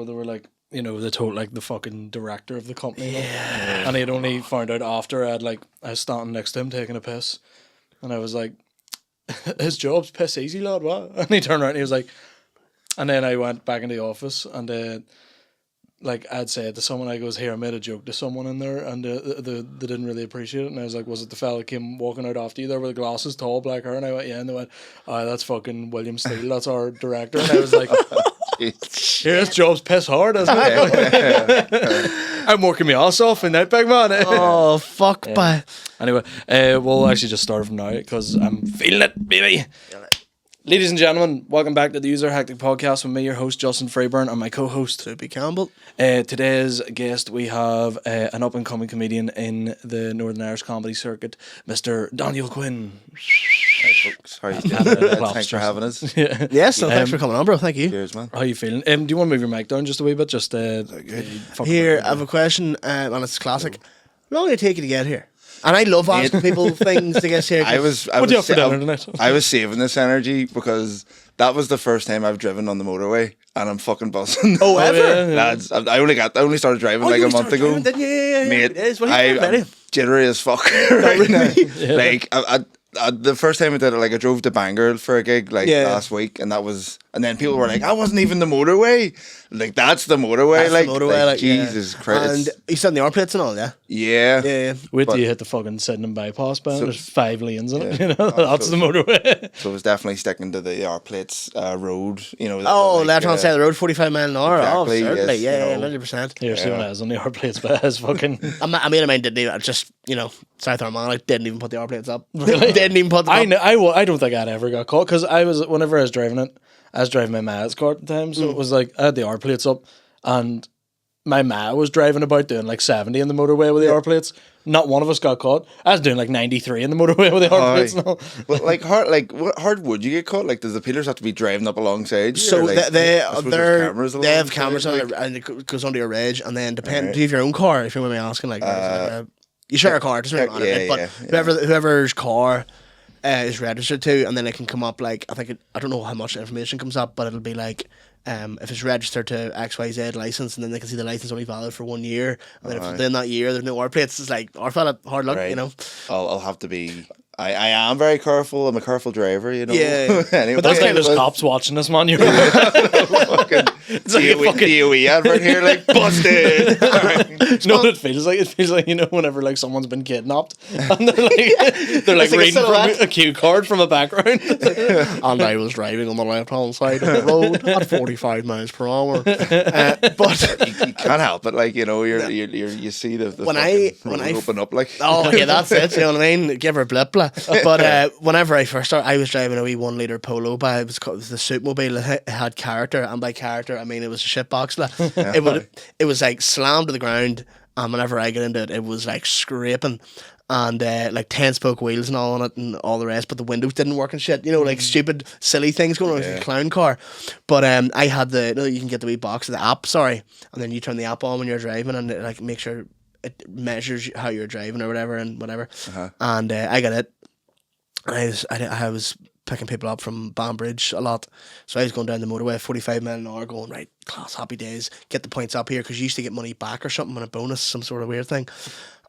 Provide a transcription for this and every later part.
they were like, you know, they told like the fucking director of the company, and he'd only found out after I was standing next to him taking a piss, and I was like, his job's piss easy, lad, what? And he turned around and he was like, and then I went back in the office and like I'd said to someone, I goes, here, I made a joke to someone in there, and they didn't really appreciate it, and I was like, was it the fella that came walking out after you there with the glasses, tall, black hair? And I went, yeah, and they went, oh, that's fucking William Steele, that's our director. And I was like, yeah, this job's piss hard, isn't it? I'm working my ass off in that big man. Oh, fuck, bye. Anyway, we'll actually just start from now because I'm feeling it, baby. Ladies and gentlemen, welcome back to the User Hectic Podcast with me, your host Justin Freeburn, and my co-host Soupy Campbell. Today's guest, we have an up-and-coming comedian in the Northern Irish comedy circuit, Mr. Daniel Quinn. Hi folks, how you doing? Thanks for having us. Yes, so thanks for coming on, bro. Thank you. Cheers, man. How you feeling? Do you want to move your mic down just a wee bit? Just Here, I have a question, and it's classic. How long did it take you to get here? And I love asking people things to get here. I was saving this energy because that was the first time I've driven on the motorway, and I'm fucking buzzing. Oh, ever? Yeah. Lads, I only started driving like a month ago. Yeah. Mate, It is. What are you doing, I'm jittery as fuck right now. Yeah. Like, the first time I did it, like I drove to Bangor for a gig last week, and then people were like, I wasn't even the motorway. Like, that's the motorway. That's the motorway, like, Jesus Christ. And you said the R plates and all, yeah? Yeah. Wait till you hit the fucking Sydenham bypass, man. There's 5 lanes in it, you know? That's the motorway. So it was definitely sticking to the R plates road, you know. Left hand side of the road, 45 mile an hour. Exactly, Oh, certainly. yes, 100%. Here's when I was on the R plates, but I was fucking... I mean, didn't even, just, you know, South Armagh, didn't even put the R plates up. Really? Didn't even put them up. I don't think I'd ever got caught, because whenever I was driving it, I was driving my ma's car at the time, so it was like, I had the R plates up, and my ma was driving about doing like 70 in the motorway with the R plates. Not one of us got caught. I was doing like 93 in the motorway with the R plates and all. But what hard would you get caught? Like, does the peelers have to be driving up alongside you? So like, they have cameras on, and it goes under your reg, and then do you have your own car? If you want me asking, like, you share a car, it doesn't really matter. But whoever's car is registered to, and then it can come up like, I don't know how much information comes up, but it'll be like, if it's registered to XYZ license, and then they can see the license only valid for 1 year, and then if within that year there's no R plates, it's like, our fella, hard luck, you know. I'll have to be. I am very careful. I'm a careful driver, you know. Yeah. Anyway, but that's like there's cops watching this, man. You're fucking DOE advert here, like, busted. No, it feels like, you know, whenever like someone's been kidnapped and they're like reading from a cue card from a background. And I was driving on the left hand side of the road at 45 miles per hour. But you can't help it, like, you know, you see the when I open up, like, oh yeah, that's it. You know what I mean? Give her a blip, blah. But whenever I first started, I was driving a wee 1 litre Polo by. It was the Soupmobile. It had character, and by character I mean it was a shit box. It was like slammed to the ground, and whenever I get into it, it was like scraping, and like 10-spoke wheels and all on it, and all the rest. But the windows didn't work and shit. You know, like stupid, silly things going on with a clown car. But I had you can get the wee box of the app. Sorry, and then you turn the app on when you're driving, and it like make sure it measures how you're driving or whatever and whatever. And I got it. I was picking people up from Banbridge a lot, so I was going down the motorway at 45 mile an hour, going right, class, happy days, get the points up here, because you used to get money back or something on a bonus, some sort of weird thing.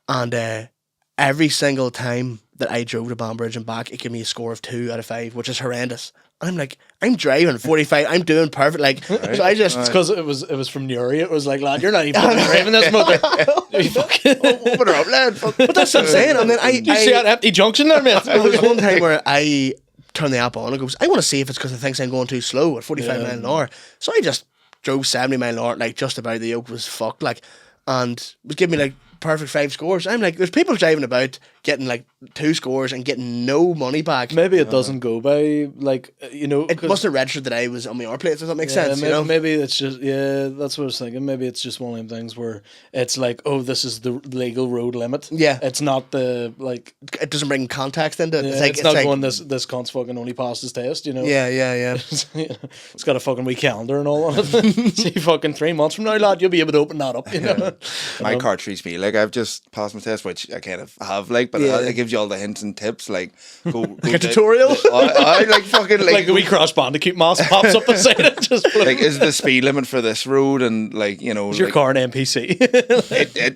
And every single time that I drove to Banbridge and back, it gave me a score of 2 out of 5, which is horrendous. I'm like, I'm driving 45, I'm doing perfect, like, right. So I just... It's because it was from Newry, it was like, lad, you're not even driving this motor. Open her up, lad. But that's what I'm saying, and then you see that empty junction there, mate? There was one time where I turned the app on and goes, I want to see if it's because it thinks I'm going too slow at 45 mile an hour. So I just drove 70 mile an hour, like, just about. The yoke was fucked, like, and was giving me like perfect 5 scores. I'm like, there's people driving about getting like 2 scores and getting no money back. Maybe it doesn't go by, like, you know, it wasn't registered that I was on my R plates. Does that make sense? Maybe, you know? Maybe it's just, that's what I was thinking. Maybe it's just one of them things where it's like, oh, this is the legal road limit. Yeah, it's not the, like, it doesn't bring context into it. Yeah, it's not like, going, this cunt's fucking only passed his test, you know. Yeah. It's got a fucking wee calendar and all on it. See, fucking 3 months from now, lad, you'll be able to open that up, you know. My car treats me like I've just passed my test, which I kind of have, like, like, but it gives you all the hints and tips, like go like a tutorial. I like fucking like a wee Crash Bandicoot mouse pops up beside it. Just like, is the speed limit for this road, and like, you know, is your like, car an NPC?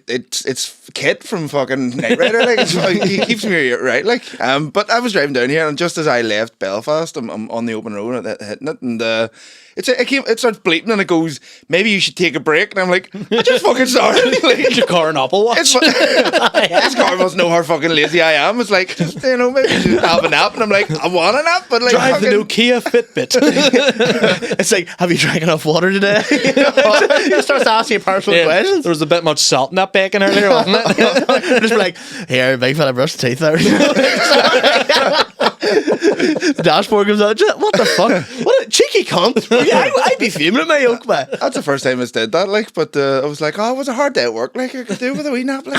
it's Kit from fucking Knight Rider, like he keeps me right, like. But I was driving down here, and just as I left Belfast, I'm on the open road hitting it, and it starts bleeping, and it goes, maybe you should take a break, and I'm like, I just fucking started. Like, Is your car an Apple Watch? This car must know how fucking lazy I am. It's like, just, you know, maybe just have a nap, and I'm like, I want a nap, but like, Drive the new Kia Fitbit. It's like, have you drank enough water today? He starts asking you personal questions. There was a bit much salt in that bacon earlier, wasn't it? Just be like, here, big fella, brush the teeth out. The dashboard comes out. What the fuck? What a cheeky cunt. Yeah, I'd be fuming at my yoke, man. That's the first time I did that, like, but I was like, oh, it was a hard day at work, like, I could do with a wee nap, like,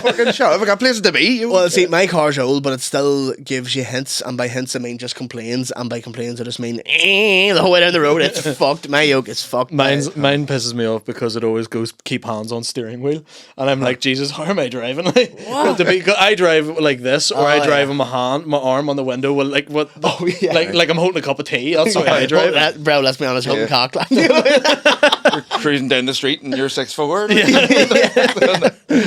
fucking shut up, I got places to be. Well, see, my car's old, but it still gives you hints, and by hints I mean just complains, and by complains I just mean the whole way down the road. It's fucked. My yoke is fucked. Mine pisses me off because it always goes keep hands on steering wheel, and I'm like, Jesus, how am I driving? Like, I drive like this, or I drive with my arm on the window, with like what? Oh yeah, like I'm holding a cup of tea. That's the way I drive. Bro, let's be honest, holding cock. You're cruising down the street and you're 6'4".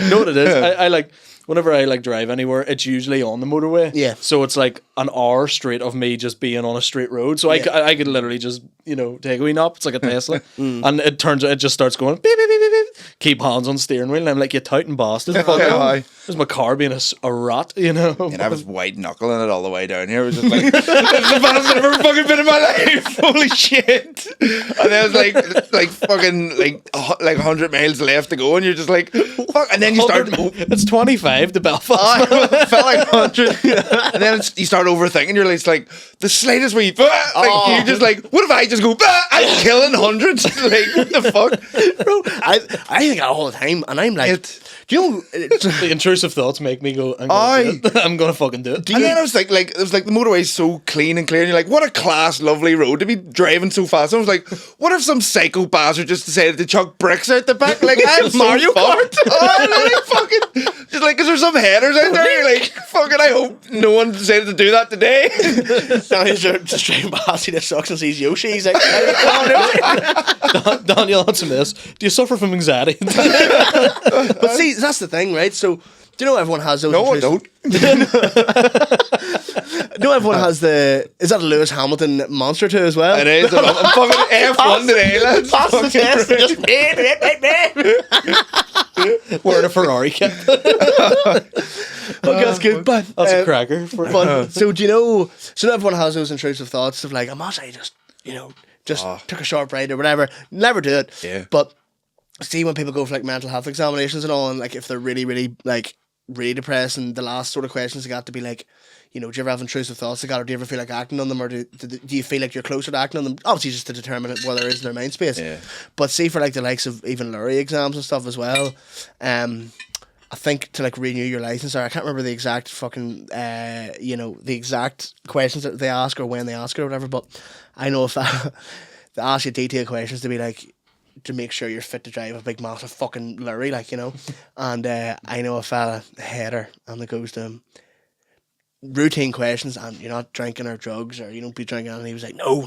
Know what it is? I like. Whenever I like drive anywhere, it's usually on the motorway. Yeah. So it's like an hour straight of me just being on a straight road. So I could literally just, you know, take a wee nap. It's like a Tesla. And it just starts going beep, beep, beep, beep, beep. Keep hands on steering wheel. And I'm like, you touting bastard. There's my car being a rat, you know. And I was white knuckling it all the way down here. It was just like, this is the fastest I've ever fucking been in my life. Holy shit. And then it was like fucking like 100 miles left to go, and you're just like, fuck. And then you start. It's 25 to Belfast. It felt like 100. And then you start overthinking. You're like, it's like the slightest wee. Like, you're just like, what if I just go, I'm killing hundreds? Like, what the fuck? Bro, I think that all the time, and I'm like, do you know, the intrusive thoughts make me go, I'm gonna fucking do it. And then I was like, it was like the motorway's so clean and clear, and you're like, what a class, lovely road to be driving so fast. And I was like, what if some psycho bastard just decided to chuck bricks out the back? Like, I'm Mario Kart. Fucking, just like, is there some headers out there? You're like, fucking, I hope no one decided to do that today. Now he's just driving past, he just sucks and sees Yoshi. He's like, Daniel, answer this. Do you suffer from anxiety? But see, that's the thing, right? So, do you know everyone has those? No, I don't. No, everyone has the. Is that a Lewis Hamilton monster too as well? It is. I'm fucking F1 today, lads. Pass the test. Just Wearing a Ferrari kit. Okay, that's good. But That's a cracker. So do you know? So now everyone has those intrusive thoughts of like, I must say, just took a short ride or whatever. Never do it. Yeah. But see, when people go for like mental health examinations and all, and like if they're really, really like really depressed, and the last sort of questions they got to be like, you know, do you ever have intrusive thoughts? Or do you ever feel like acting on them, or do you feel like you're closer to acting on them? Obviously, just to determine whether it is in their mind space. Yeah. But see, for like the likes of even Lurie exams and stuff as well, I think to like renew your license, or I can't remember the exact fucking, the exact questions that they ask or when they ask it or whatever. But I know if they ask you detailed questions to be like, to make sure you're fit to drive a big massive fucking lorry, like, you know. And I know a fella, a header, and it goes to him, routine questions, and you're not drinking or drugs, or you don't be drinking, and he was like, no,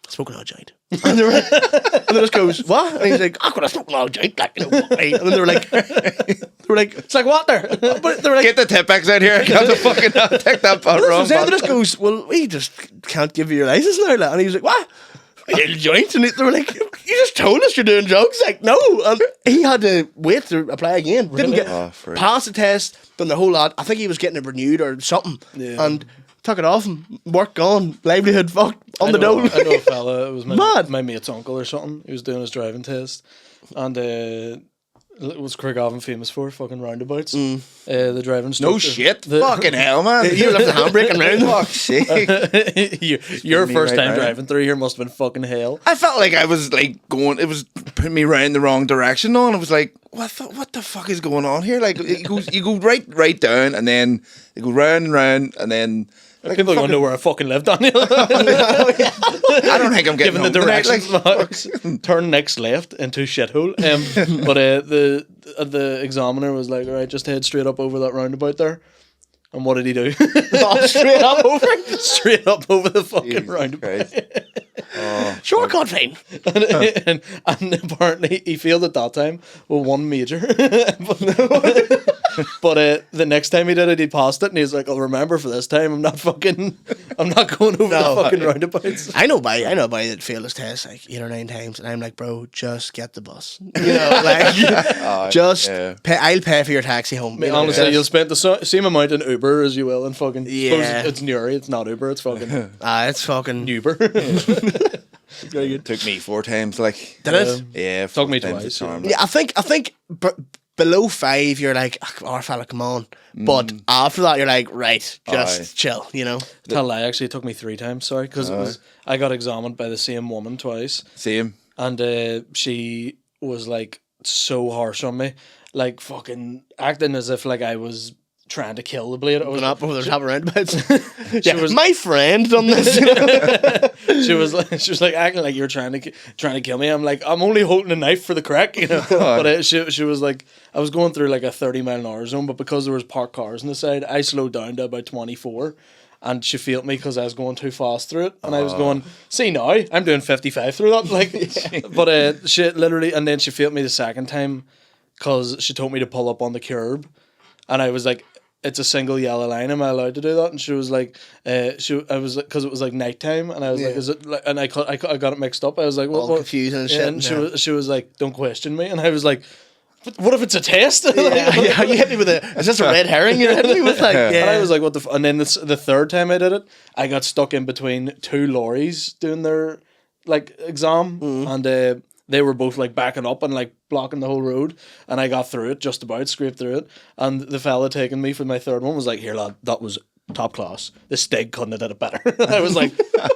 smoking on a joint. And they just goes, what? And he's like, I'm gonna smoke on a joint, like, you know. And then they were like, it's like, what there? But they were like, get the Tipex out here. I got to fucking take that part wrong. They just goes, well, we just can't give you your license now, like. And he was like, what? A joint? And they were like, you just told us you're doing drugs. Like, no. And he had to wait to apply again. Really? Didn't get passed the test, done the whole lot. I think he was getting it renewed or something. Yeah. And took it off him. Work gone. Livelihood fucked. On the dole. I know a fella, it was my mate's uncle or something. He was doing his driving test. And what's Craigavon famous for? Fucking roundabouts. The driving instructor. No shit. Fucking hell, man. You left the handbrake and round. Fuck's sake. Your first time driving through here must have been fucking hell. I felt like I was like going, it was putting me round the wrong direction on. I was like, what the fuck is going on here? Like, you go right down, and then you go round and round, and then Like, People don't know where I fucking live, Daniel. I don't think I'm getting Given the home tonight, directions, turn next left into shithole. But the examiner was like, all right, just head straight up over that roundabout there. And what did he do? Straight up over. Straight up over the fucking roundabout. Shortcut fine. And apparently he failed at that time with one major. But the next time he did it, he passed it, and he's like, "I'll remember for this time. I'm not going over the fucking roundabouts." I know by that failed his test like 8 or 9 times, and I'm like, bro, just get the bus. You know, like pay. I'll pay for your taxi home. I mean, honestly, you'll spend the same amount in Uber as you will in fucking. Yeah. It's Newry. It's not Uber. It's fucking. It's fucking Uber. Very good. Took me 4 times. Like, did it? Yeah, Took me 4 twice. times. Yeah, I think below 5, you're like, oh, fella, come on. But after that, you're like, right, just chill, you know. Tell a lie, actually, it took me 3 times. Sorry, because I got examined by the same woman twice. Same. And she was like so harsh on me, like fucking acting as if like I was trying to kill the blade. I was up over the top roundabouts. She was my friend done this. she was like acting like you're trying to kill me. I'm like, I'm only holding a knife for the crack, you know. But she was like, I was going through like a 30-mile-an-hour zone, but because there was parked cars on the side, I slowed down to about 24. And she failed me because I was going too fast through it, and I was going, see now, I'm doing 55 through that, like. But she literally, and then she failed me the second time because she told me to pull up on the curb, and I was like, it's a single yellow line. Am I allowed to do that? And she was like, I was like, because it was like nighttime, and I was like, is it like? And I got it mixed up. I was like, what? Confused and shit. And she was like, don't question me, and I was like, what if it's a test? Yeah, you hit me with is this a red herring you're hitting me with? Like, And I was like, what the and then the third time I did it, I got stuck in between 2 lorries doing their like exam, and they were both like backing up and like blocking the whole road, and I got through it, just about scraped through it, and the fella taking me for my third one was like, here lad, that was top class. This Stig couldn't have did it better. I was like,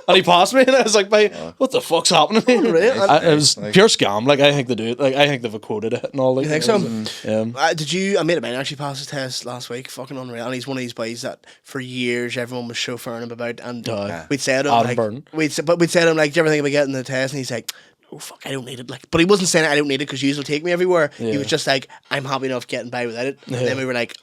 and he passed me, and I was like, what the fuck's happening? It was pure scam. Like, I think they do it. Like, I think they've a quota to hit and all. Like, you think so? Did you? I made a man actually pass his test last week. Fucking unreal. And he's one of these boys that for years everyone was chauffeuring him about, and we'd say to him like, we'd say to him like, do you ever think about getting the test? And he's like, oh fuck, I don't need it. Like, but he wasn't saying I don't need it because you will take me everywhere. He was just like, I'm happy enough getting by without it. And then we were like,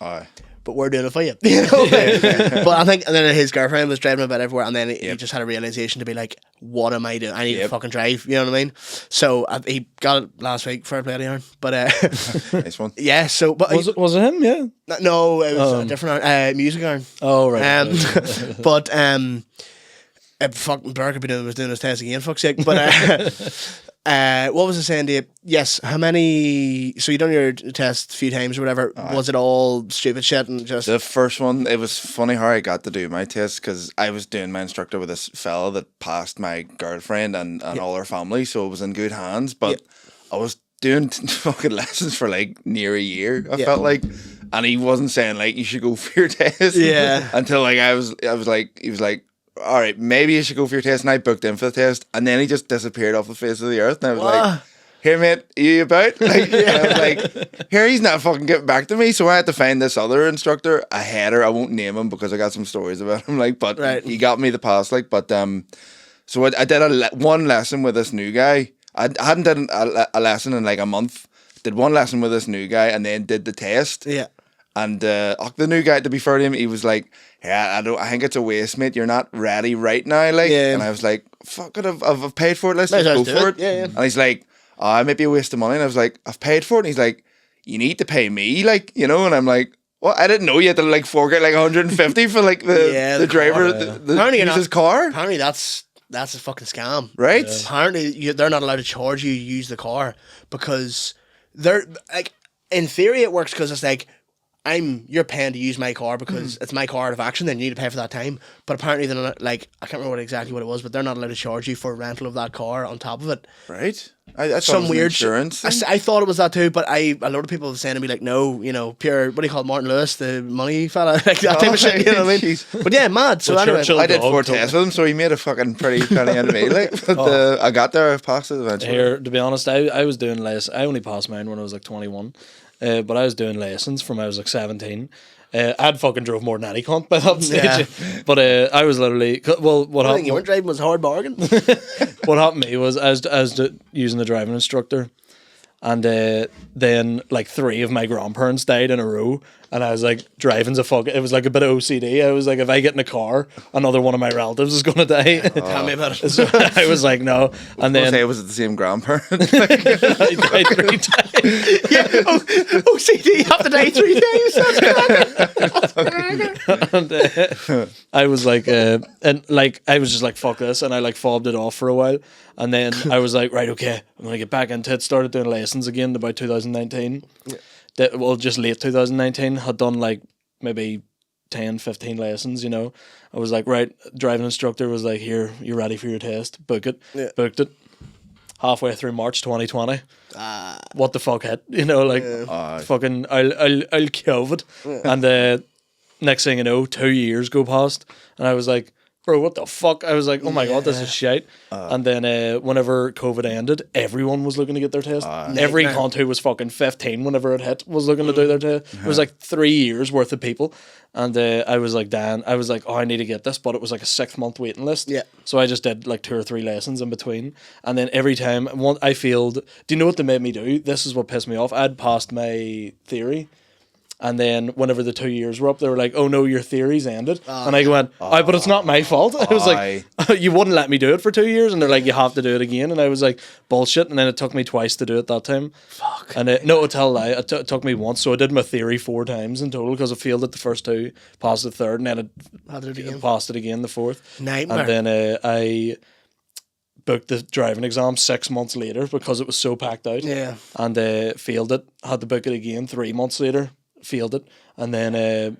but we're doing it for you. You know? But I think, and then his girlfriend was driving about everywhere, and then he just had a realization to be like, what am I doing? I need to fucking drive. You know what I mean? So he got it last week. Fair play to Aaron. But nice one. Yeah. So, but was it him? Yeah. No, it was a different music Aaron. Oh right. But fucking Burke was doing his test again. Fuck's sake. But what was I saying to you? Yes, how many? So you done your test a few times or whatever. Was it all stupid shit and just the first one? It was funny how I got to do my test because I was doing my instructor with this fella that passed my girlfriend and all her family, so it was in good hands. But I was doing fucking lessons for like near a year. I felt like, and he wasn't saying like you should go for your test. Yeah. Until like I was like, he was like, all right, maybe you should go for your test, and I booked in for the test, and then he just disappeared off the face of the earth, and I was like, here mate, are you about? Like, and I was like, here, he's not fucking getting back to me, so I had to find this other instructor, a header, I won't name him because I got some stories about him, like, but he got me the pass, like, but so I did one lesson with this new guy. I hadn't done a lesson in like a month, did one lesson with this new guy, and then did the test. And the new guy, to be fair to him, he was like, I think it's a waste, mate. You're not ready right now, like. And I was like, fuck it, I've paid for it. Let's just go for it. And he's like, it might be a waste of money. And I was like, I've paid for it. And he's like, you need to pay me, like, you know. And I'm like, well, I didn't know you had to like fork like 150 for like the driver, use his car. Apparently that's a fucking scam, right? Apparently they're not allowed to charge you to use the car because they're like, in theory it works because it's like, you're paying to use my car because it's my car out of action, then you need to pay for that time. But apparently they're not, like, I can't remember exactly what it was, but they're not allowed to charge you for rental of that car on top of it. Right. I some weird insurance. I thought it was that too, but a lot of people were saying to me like, no, you know, pure, what do you call it, Martin Lewis, the money fella, like that type of shit, you know what I mean? But yeah, mad. So anyway, I did 4 tests with him, so he made a fucking pretty penny out of me. Like, but I got there, I passed it eventually. Here, to be honest, I was doing less. I only passed mine when I was like 21. but I was doing lessons from I was like 17. I'd fucking drove more than any cunt by that stage. But I was literally, well, what happened? You weren't driving was a hard bargain. What happened to me was I was using the driving instructor, and then like 3 of my grandparents died in a row, and I was like, driving's a fuck. It was like a bit of OCD. I was like, if I get in a car, another one of my relatives is gonna die. Tell me about it. So I was like, no. And then was it the same grandparent? I died 3 times. Yeah, OCD, you have to die 3 times. And I was like, and like I was just like, fuck this, and I like fobbed it off for a while, and then I was like, right, okay, I'm gonna get back into it. Started doing lessons again in about 2019. Well, just late 2019, had done like maybe 10, 15 lessons, you know. I was like, right, driving instructor was like, here, you ready for your test? Book it. Yeah. Booked it. Halfway through March 2020. What the fuck hit? You know, like, fucking, I'll kill it. Yeah. And next thing you know, 2 years go past, and I was like, bro, what the fuck? I was like, oh my God, this is shit. And then whenever COVID ended, everyone was looking to get their test. Every cunt who was fucking 15 whenever it hit was looking to do their test. It was like 3 years worth of people. And I was like, Dan, I was like, oh, I need to get this. But it was like a 6-month waiting list. Yeah. So I just did like 2 or 3 lessons in between. And then every time I failed, do you know what they made me do? This is what pissed me off. I'd passed my theory. And then whenever the 2 years were up, they were like, oh no, your theory's ended. And I went, but it's not my fault. I was like, you wouldn't let me do it for 2 years. And they're like, you have to do it again. And I was like, bullshit. And then it took me twice to do it that time. Fuck. And no, tell a lie. It took me once. So I did my theory 4 times in total because I failed it the first 2, passed the third, and then I passed it again the 4th. Nightmare. And then I booked the driving exam 6 months later because it was so packed out. Yeah. And failed it. Had to book it again 3 months later. Failed it, and then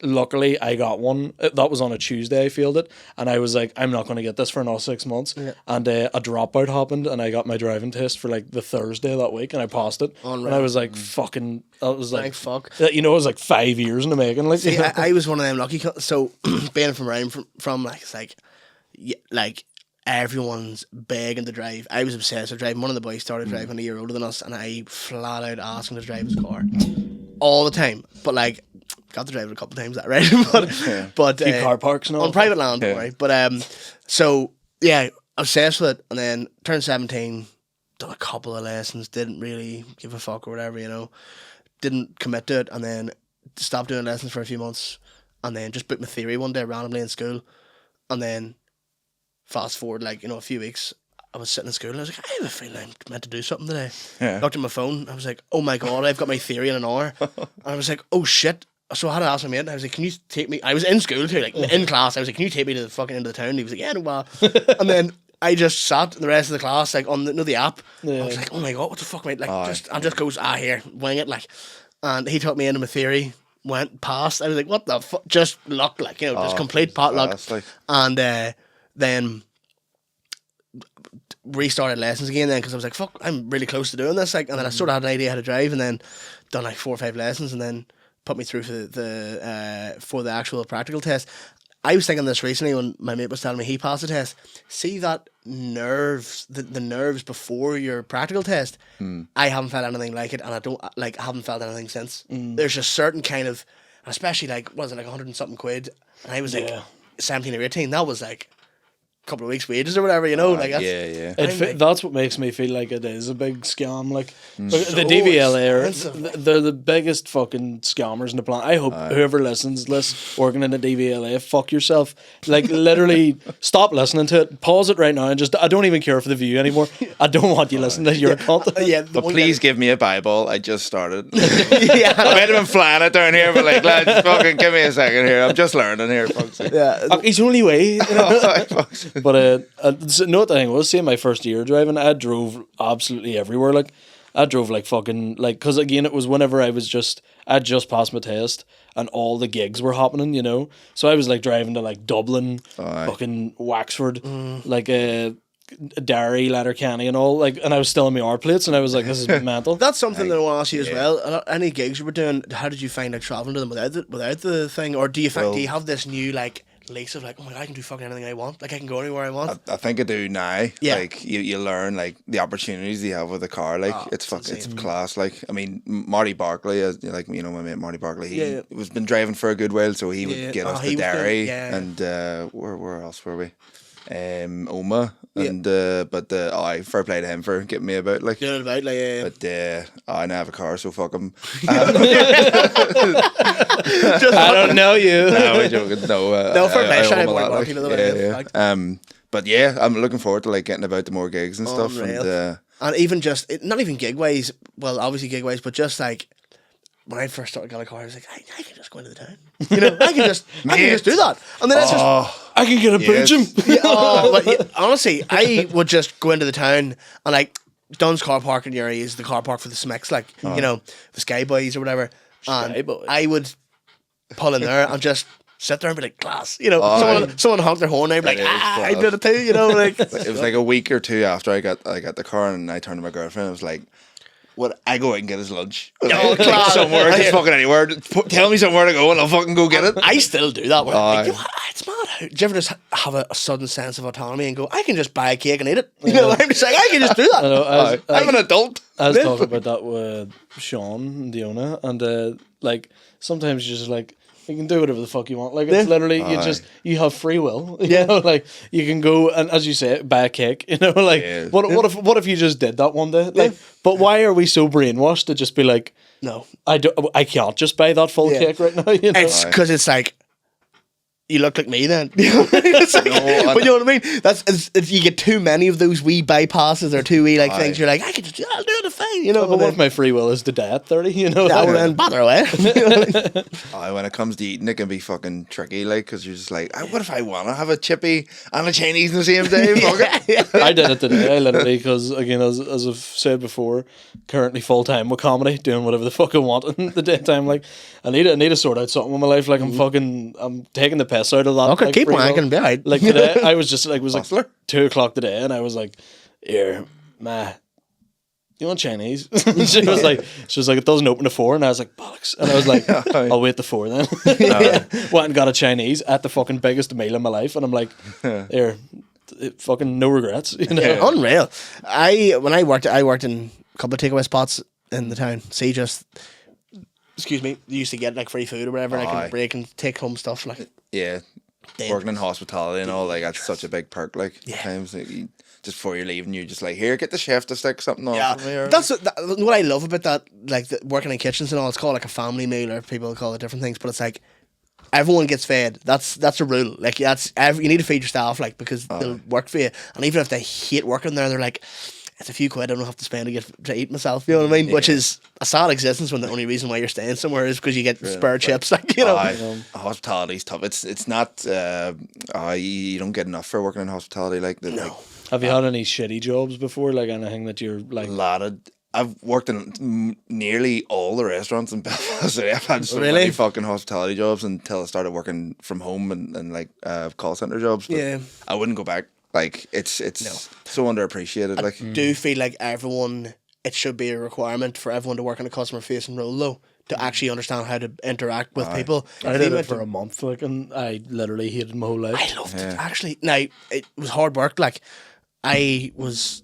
luckily I got one. That was on a Tuesday. I failed it, and I was like, I'm not going to get this for another 6 months. Yeah. And a dropout happened, and I got my driving test for like the Thursday that week, and I passed it. And I was like, fucking. I was like, fuck. You know, it was like 5 years in the making. Like, see, I was one of them lucky. So being from where I'm from, like, it's like, yeah, like. Everyone's begging to drive. I was obsessed with driving. One of the boys started driving a year older than us, and I flat out asked him to drive his car all the time. But like, got to drive it a couple of times that right. but few car parks and all on private land, don't worry. But so yeah, obsessed with it, and then turned 17, done a couple of lessons, didn't really give a fuck or whatever, you know, didn't commit to it, and then stopped doing lessons for a few months, and then just booked my theory one day randomly in school, and then. Fast forward, like, you know, a few weeks, I was sitting in school and I was like, I have a feeling I'm meant to do something today. Yeah. Looked at my phone, I was like, oh my God, I've got my theory in an hour. And I was like, oh shit. So I had to ask my mate, I was like, can you take me? I was in school too, like in class. I was like, can you take me to the fucking end of the town? And he was like, yeah, no bother. And then I just sat in the rest of the class, like on the app. Yeah. I was like, oh my God, what the fuck, mate? Like, I just goes, here, wing it, like. And he took me into my theory, went past. I was like, what the fuck? Just luck, like, you know, just complete pot luck. And then restarted lessons again then because I was like, fuck, I'm really close to doing this, like, and then I sort of had an idea how to drive, and then done like 4 or 5 lessons, and then put me through for the actual practical test. I was thinking this recently when my mate was telling me he passed the test. See that nerves, the nerves before your practical test. I haven't felt anything like it, and I haven't felt anything since. There's just certain kind of, especially like, what was it, like 100 and something quid, and I was like 17 or 18. That was like couple of weeks wages or whatever, you know, like that's, that's what makes me feel like it is a big scam. Like the DVLA they're the biggest fucking scammers in the planet. I hope whoever listens working in the DVLA, fuck yourself. Like literally stop listening to it, pause it right now, and just, I don't even care for the view anymore. I don't want you listening to your content. But please give me a Bible. I just started. I might have been flying it down here, but like, lads, fucking give me a second here. I'm just learning here, folks. It's only way, you know? But no, the thing was, seeing my first year driving, I drove absolutely everywhere. Like, I drove like fucking, like, because again, it was whenever I'd just passed my test and all the gigs were happening, you know. So I was like driving to like Dublin, fucking Waxford, like Derry, Letterkenny and all, like, and I was still in my R plates, and I was like, this is mental. That's something that I want to ask you as well. Any gigs you were doing, how did you find like traveling to them without the thing, or do you have this new like lease of like, oh my God, I can do fucking anything I want. Like I can go anywhere I want. I think I do now. Yeah. Like you learn like the opportunities you have with a car. Like it's class. Like I mean, Marty Barkley, like my mate Marty Barkley, he was been driving for a good while, so he would get us to Derry and where else were we? Oma and but fair play to him for getting me about like. Doing about like But I now have a car, so fuck him. I don't know you. No, we're joking. No, fair play. Shout out Marty Marty Barkley. But yeah, I'm looking forward to like getting about the more gigs and stuff. And even just not even gig ways. Well, obviously gig ways, but just like when I first started getting a car, I was like, I can just go into the town. You know, I can just do that. And then it's just I can get a Belgium. Honestly, I would just go into the town and like Dunn's car parking area is the car park for the Smicks, like you know, the Sky Boys or whatever. And I would pull in there and just sit there and be like, class, you know, someone honked their horn, I'd be like, I did it too, you know, like it was like a week or two after I got the car and I turned to my girlfriend. I was like, "What? I go out and get his lunch. Like, somewhere, just fucking anywhere. Tell me somewhere to go and I'll fucking go get it." I still do that. Where like, it's mad. Do you ever just have a sudden sense of autonomy and go, I can just buy a cake and eat it? You know, I'm just like, I can just do that. I'm an adult. I was talking about that with Sean, the owner, and like sometimes you're just like, you can do whatever the fuck you want. Like it's literally you have free will. You know, like you can go and as you say, buy a cake. You know, like what if you just did that one day? Like, but why are we so brainwashed to just be like, no, I can't just buy that full cake right now. You know? It's because it's like, you look like me then. It's like, but you know what I mean? That's you get too many of those wee bypasses or too wee things. You're like, I'll do it fine. You know, but what if my free will is to die at 30? You know, then bother away. When it comes to eating, it can be fucking tricky. Like, because you're just like, what if I want to have a chippy and a Chinese in the same day? I did it today. I literally, because again, as I've said before, currently full time with comedy, doing whatever the fuck I want in the daytime. Like, I need to sort out something in my life. Like, I'm taking the piss out of that. Okay, like, keep wanking, be alright. Like today, I was just like, it was like 2:00 today, and I was like, here, ma, you want Chinese? she was like, it doesn't open to 4, and I was like, bollocks, and I was like, I'll wait to 4 then. Went and got a Chinese at the fucking biggest meal in my life, and I'm like, here, fucking no regrets. You know? Unreal. When I worked in a couple of takeaway spots in the town. See, just excuse me, you used to get like free food or whatever, and I could break and take home stuff like. Yeah. Working in hospitality and all, like that's such a big perk. Like times like, just before you're leaving, you're just like, here, get the chef to stick something on. Yeah, that's what I love about that. Like working in kitchens and all, it's called like a family meal, or people call it different things. But it's like everyone gets fed. That's a rule. Like you need to feed your staff, like because they'll work for you. And even if they hate working there, they're like, it's a few quid I don't have to spend to eat myself. You know what I mean? Which is a sad existence when the only reason why you're staying somewhere is because you get spare chips. Like, you know, hospitality's tough. It's not. You don't get enough for working in hospitality. Like no. Like, have you had any shitty jobs before? Like anything that you're like? I've worked in nearly all the restaurants in Belfast. I've had so many fucking hospitality jobs until I started working from home and like call center jobs. But I wouldn't go back. Like it's so underappreciated. Like I do feel like it should be a requirement for everyone to work in a customer facing role though, to actually understand how to interact with people. I did it for a month, like, and I literally hated my whole life. I loved it actually. Now it was hard work. Like I was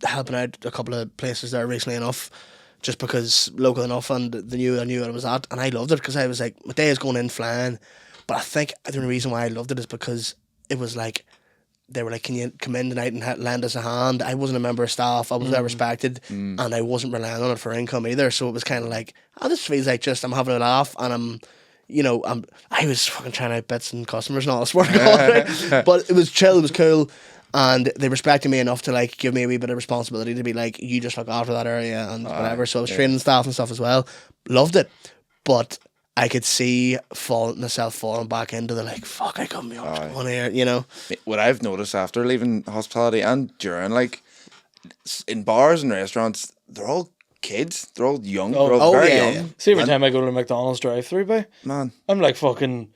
helping out a couple of places there recently enough, just because local enough, and they knew I knew what I was at, and I loved it because I was like, my day is going in flying. But I think the only reason why I loved it is because it was like, they were like, can you come in tonight and lend us a hand? I wasn't a member of staff. I was well respected, and I wasn't relying on it for income either. So it was kind of like, this feels like just I'm having a laugh, and I was fucking trying out bits and customers and all this work, but it was chill, it was cool, and they respected me enough to like give me a wee bit of responsibility to be like, you just look after that area and whatever. So I was training staff and stuff as well. Loved it, but I could see myself falling back into the like, fuck, I couldn't be on here, you know. What I've noticed after leaving hospitality and during, like, in bars and restaurants, they're all kids. They're all young. They're all very young. See, every time I go to a McDonald's drive-through, man, I'm like fucking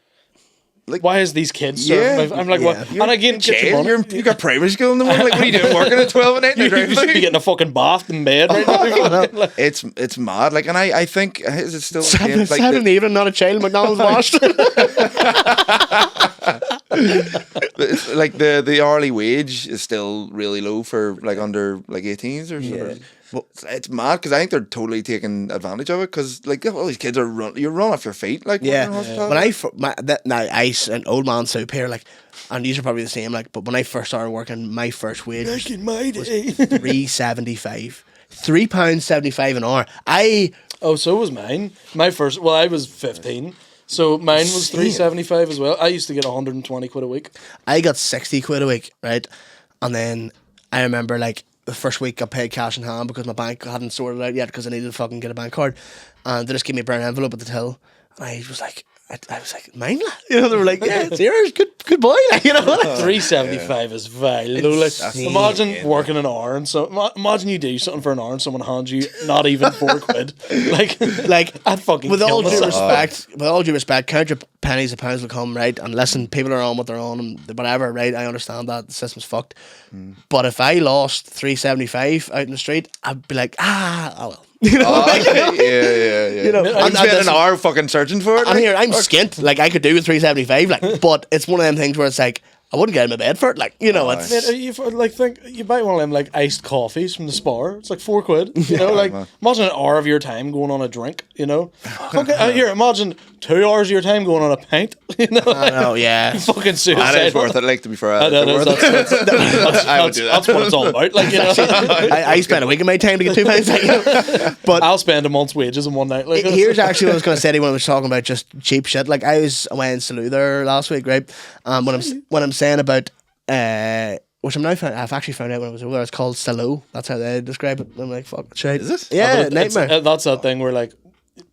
like, why is these kids Yeah. serving? I'm like, what? You're And again, in get your jail. money. You got primary school in the morning. Like, what are you doing? Working at 12 at night? You should be getting a fucking bath in bed right now. Like, It's mad. Like, and I think is it still the same? Like, Saturday evening, not a child. McDonald's washed. it's like the hourly wage is still really low for like under like 18s or something. Well, it's mad because I think they're totally taking advantage of it because like all these kids are you're running off your feet like Yeah. working in When hospitality. now an old man soup here, like, and these are probably the same. Like, but when I first started working, my first wage was in my day. £3.75, £3.75 an hour. Oh, so was mine. My first. Well, I was 15, so mine was £3.75 as well. I used to get 120 quid a week. I got 60 quid a week, right? And then I remember like the first week I paid cash in hand because my bank hadn't sorted it out yet because I needed to fucking get a bank card. And they just gave me a brown envelope at the till. And I was like, mine, lad. You know, they were like, yeah, it's yours. Good boy. Like, you know, £3.75 is vile. Though, like, insane. imagine working an hour and so imagine you do something for an hour and someone hands you not even 4 quid. Like I'd fucking with kill all due myself. respect, count your pennies and pounds will come, right? And listen, people are on what they're on and whatever, right? I understand that the system's fucked. But if I lost £3.75 out in the street, I'd be like, oh well. You know, Yeah. You know, I'm spending an hour fucking searching for it. I'm like. here. I'm skint. Like I could do with £3.75. Like, but it's one of them things where it's like I wouldn't get in my bed for it. Like, you know, it's Mate, you buy one of them like iced coffees from the Spar. It's like 4 quid. You know, like imagine an hour of your time going on a drink. You know, okay, here imagine 2 hours of your time going on a pint. You know, I know, yeah. fucking suicide. And it's worth it. Like to be fair, I know, it's worth it. I would do that. That's what it's all about. Like, you know, I spent a week of my time to get £2. Like, you know. But I'll spend a month's wages in one night. Like, here's actually what I was going to say to you when I was talking about just cheap shit. Like I went in Salou there last week, right? When I'm saying about which I've actually found out when I was over there, it's called Salou. That's how they describe it. I'm like, fuck, shit. Is it? Yeah, But nightmare. that's that thing where like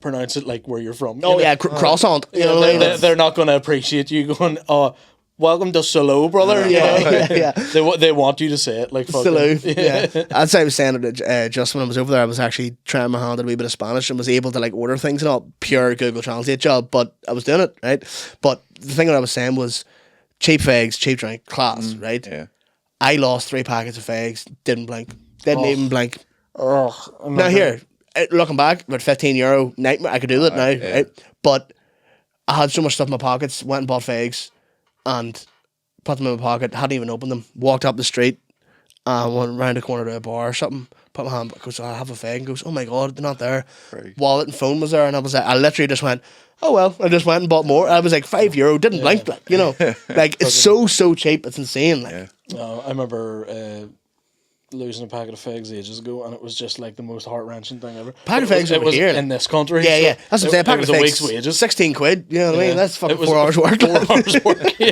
pronounce it like where you're from. Oh You know? yeah, croissant. You know what I mean? They're not going to appreciate you going, oh, welcome to Salou, brother. You know? Yeah. They want you to say it like fucking, Salou. Yeah. That's how I was saying it just when I was over there. I was actually trying my hand at a wee bit of Spanish and was able to like order things and all. Pure Google Translate job, but I was doing it, right? But the thing that I was saying was cheap figs, cheap drink, class, right? Yeah. I lost 3 packets of figs, didn't blink. Didn't even blink. Oh, Now here, looking back, about €15 nightmare. I could do that now, right? But I had so much stuff in my pockets. Went and bought figs, and put them in my pocket. Hadn't even opened them. Walked up the street, went round the corner to a bar or something. Put my hand, goes, I have a fig. And goes, oh my god, they're not there. Right. Wallet and phone was there, and I was like, I literally just went, oh well. I just went and bought more. I was like €5, didn't blink, like, you know, like it's so cheap, it's insane. Like, I remember losing a packet of figs ages ago, and it was just like the most heart wrenching thing ever. Packet of figs it over was here, in this country. yeah, so yeah. That's what I'm saying. it Packet was of a figs, week's wages. 16 quid. You know what I mean? That's fucking It was 4 hours work. 4 hours work. Yeah.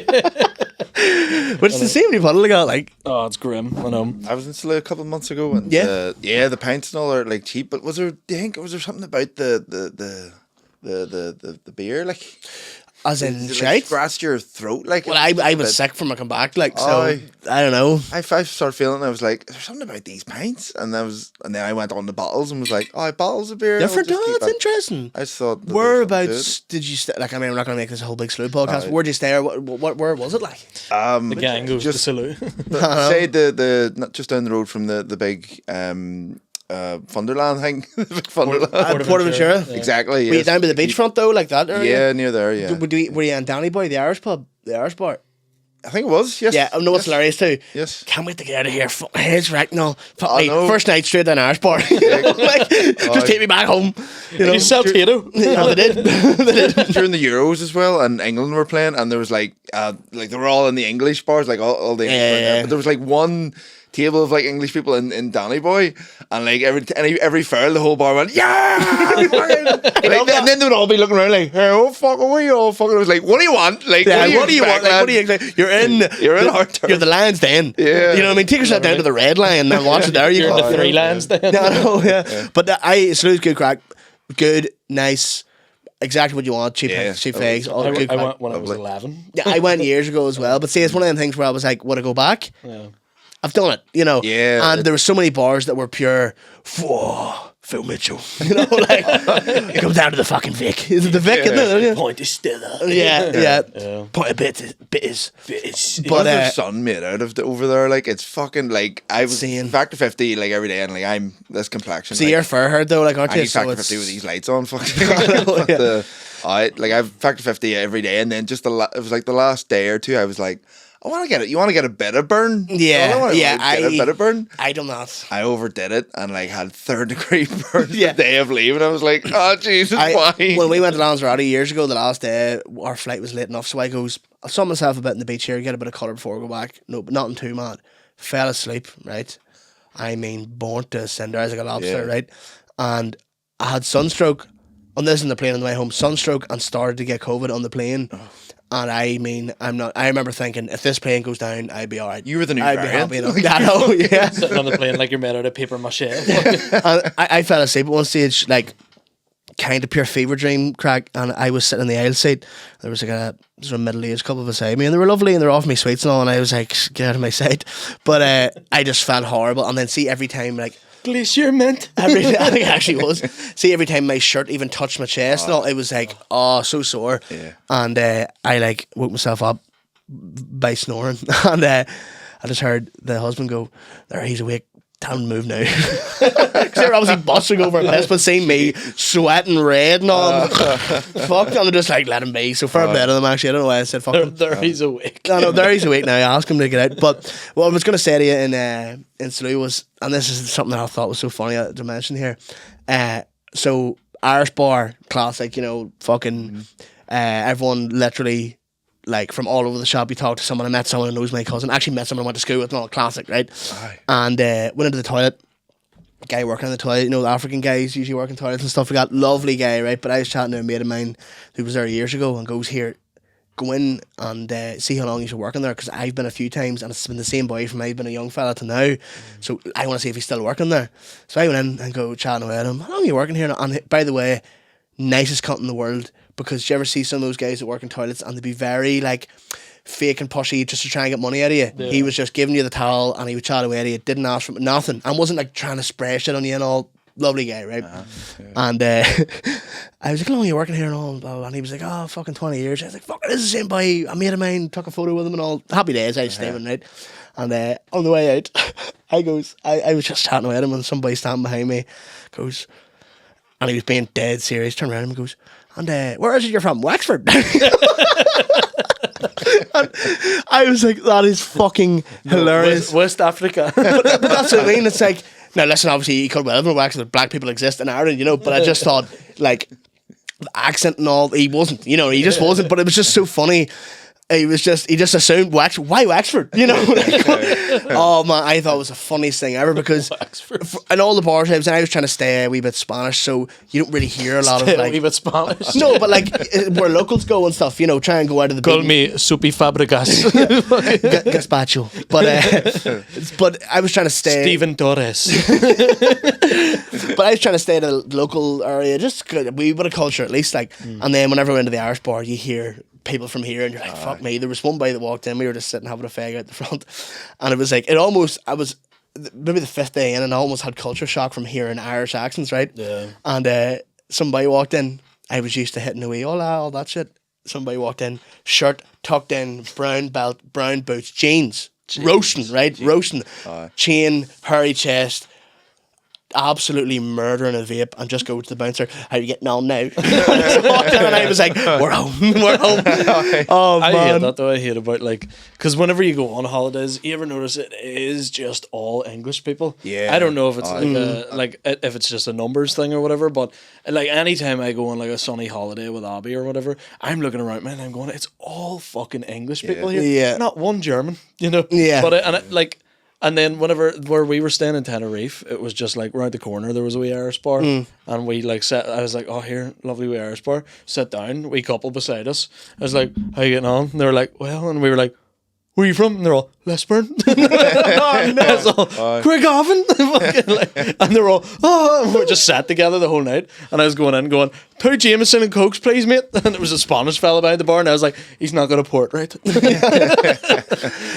But it's the same when you put it like that, like. Oh, it's grim. I know. I was in Salou a couple of months ago, and Yeah. the pints and all are like cheap. But was there something about the beer like? As in, Did it, shite? like, scratched your throat like? Well, I was sick from coming back, like, so Aye. I don't know. I started feeling. I was like, "There's something about these pints," and then I went on the bottles and was like, "Oh, bottles of beer." Different. I'll just keep That's it." interesting. I just thought. that there was something to Whereabouts did you stay? Like, I mean, I'm not going to make this a whole big Salou podcast. Where'd you stay? Or where was it like? it. The gang goes just- to Salou. Say the not just down the road from the big Funderland thing. The big Funderland. Portaventura. Yeah. Exactly. Were you Yes. down by the beachfront though, like that area? Yeah, near there. Yeah. Were you in Danny Boy, the Irish pub, the Irish bar? I think it was. Yes. Yeah, I know it's Yes. hilarious too. Yes. Can't wait to get out of here. Fuck, heads wrecked now. Fuck I me. know. First night straight down Irish bar. Like, just take me back home. You know? You sell Tato. Yeah, they did. They did. During the Euros as well, and England were playing, and there was like they were all in the English bars, like all the English bars, Yeah. but there was like one table of like English people in Danny Boy, and like every foul, the whole bar went yeah, like, and then they would all be looking around like, hey, oh fuck, what are you all fucking? I was like, what do you want? Like, Yeah, what do you want? Like, what do you expect? You're in hard term. You're the Lions Den. Yeah. You know what I mean? Take yourself down to the Red Lion and watch it there. You're in the go. three lands then. No, no, yeah. But Salu's good crack. Good, nice, exactly what you want. Cheap, Yeah. cheap figs. All I good crack. went when I was Lovely. 11. Yeah, I went years ago as well. But see, it's one of them things where I was like, would I go back? Yeah. I've done it, you know. Yeah. And there were so many bars that were pure, whoa, Phil Mitchell. You know, like, it comes down to the fucking Vic. Is it the Vic? Yeah. Point is still up. Yeah. Point a bit is. But there's sun made out of over there. Like, it's fucking, like, I was Seeing. Factor 50, like, every day, and, like, I'm this complexion. See, like, you're fair haired though, like, aren't I you? need Factor 50 with these lights on. Fucking. I've Factor 50 every day, and then just it was like the last day or two, I was like, I want to get it. You want to get a bit of burn? Yeah, I get a bit of burn. I don't know. I overdid it and like had 3rd degree burn the day of leaving. I was like, oh Jesus, why? When we went to Lanzarote years ago, the last day, our flight was late enough, so I goes, I'll sun myself a bit in the beach here, get a bit of colour before I go back. No, but nothing too mad. Fell asleep, right? I mean, burnt to a cinder as like a lobster, right? And I had sunstroke on this in the plane on the way home, sunstroke, and started to get COVID on the plane. And I mean, I remember thinking, if this plane goes down, I'd be all right. You were the new I'd variant. be happy enough. I know, yeah. Sitting on the plane like you're made out of paper mache. And I fell asleep at one stage, like, kind of pure fever dream crack, and I was sitting in the aisle seat. There was like a sort of middle-aged couple beside me, and they were lovely, and they were offering me sweets and all, and I was like, get out of my sight. But I just felt horrible, and then see every time, like, Glacier mint. I think it actually was. See, every time my shirt even touched my chest and all, it was like, so sore. Yeah. And I like woke myself up by snoring, and I just heard the husband go, "There, he's awake. Tell him to move now." Because they were obviously busting over a piss, but seeing me sweating red and all, fuck, and they're just like, let him be. So far better than them, actually. I don't know why I said fuck him. There he's awake. No, there he's awake now. Ask him to get out. But what I was going to say to you in Salou was, and this is something that I thought was so funny to mention here. So Irish bar, classic, you know, fucking everyone literally, like, from all over the shop. You talk to someone. I met someone who knows my cousin. Actually met someone I went to school with and all, classic, right? Aye. And went into the toilet. Guy working in the toilet, you know, the African guys usually work in toilets and stuff like that. Lovely guy, right? But I was chatting to a mate of mine who was there years ago and goes, here, go in and see how long you should work in there, because I've been a few times and it's been the same boy from I've been a young fella to now. So I want to see if he's still working there. So I went in and go chatting away at him. How long are you working here? And by the way, nicest cunt in the world, because you ever see some of those guys that work in toilets and they be very like fake and pushy just to try and get money out of you. Yeah. He was just giving you the towel and he would chat away at you, didn't ask for nothing, and wasn't like trying to spray shit on you and all. Lovely guy, right? Yeah. And I was like, how long are you working here and all? Blah, blah, and he was like, oh, fucking 20 years. I was like, fuck, this is the same boy. A mate of mine took a photo with him and all. Happy days, I was staying, right? And on the way out, I was just chatting away at him and somebody standing behind me goes, and he was being dead serious, turned around and goes, and where is it you're from? Wexford. And I was like, that is fucking hilarious. West Africa. but that's what I mean. It's like, now listen, obviously he could well have been Wexford. Black people exist in Ireland, you know, but I just thought, like, the accent and all, he wasn't, you know, he just wasn't, but it was just so funny. He just assumed Wexford. Why Wexford? You know? Oh man, I thought it was the funniest thing ever, because in all the bar types, and I was trying to stay a wee bit Spanish, so you don't really hear a lot of like a wee bit Spanish. No, but like where locals go and stuff, you know, try and go out of the Call me Soupy Fabregas. Gazpacho. But I was trying to stay Stephen Torres. But I was trying to stay in the local area, just a wee bit of culture at least, like. And then whenever I went to the Irish bar, you hear people from here and you're like, fuck me. There was one boy that walked in, we were just sitting having a fag out the front, and it was like, I was maybe the 5th day in and I almost had culture shock from hearing Irish accents, right? Yeah. And somebody walked in, I was used to hitting away, hola, all that shit. Somebody walked in, shirt tucked in, brown belt, brown boots, jeans. Roasting, right? Roasting. Chain, hairy chest, absolutely murdering a vape, and just go to the bouncer, how are you getting on now? And I was like, we're home. Oh man, I hate that though. I hate about, like, because whenever you go on holidays, you ever notice it is just all English people? Yeah. I don't know if it's if it's just a numbers thing or whatever, but like anytime I go on like a sunny holiday with Abby or whatever, I'm looking around, man, I'm going, it's all fucking English people here. Yeah. Not one German, you know? Yeah. But and then where we were staying in Tenerife, it was just like around the corner there was a wee Irish bar, and we like I was like, oh, here, lovely wee Irish bar. Sit down, wee couple beside us. I was like, how you getting on? And they were like, well, and we were like, where are you from? And they're all, Lisburn. It's all, Craigavon. And they're all, oh, and we're just sat together the whole night. And I was going in going, 2 Jameson and Cokes, please, mate. And there was a Spanish fella behind the bar, and I was like, he's not going to pour it right.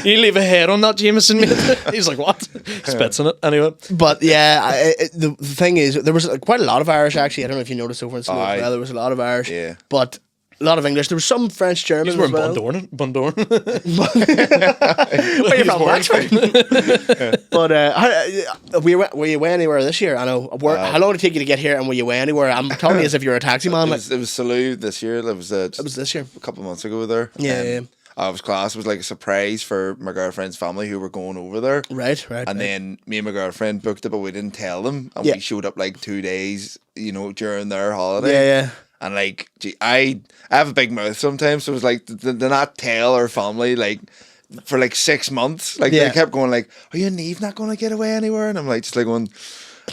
You leave a head on that Jameson, mate. He's like, what? Spits in it. Anyway. But yeah, the thing is, there was quite a lot of Irish actually. I don't know if you noticed over in Slough as well. There was a lot of Irish. Yeah. But a lot of English. There was some French, German as We're in well. Bundoran. Where you from? Wexford? But were you away anywhere this year? I know. How long did it take you to get here, and were you away anywhere? I'm telling you as if you're a taxi man. It was Salou this year. It was this year. A couple of months ago there. Yeah, yeah. It was class. It was like a surprise for my girlfriend's family who were going over there. Right. And then me and my girlfriend booked it, but we didn't tell them. And we showed up like 2 days, during their holiday. Yeah. And like, I have a big mouth sometimes, so it was like to not tell our family like for like 6 months. Like they kept going like, "Are you and Eve not going to get away anywhere?" And I'm like, just like going,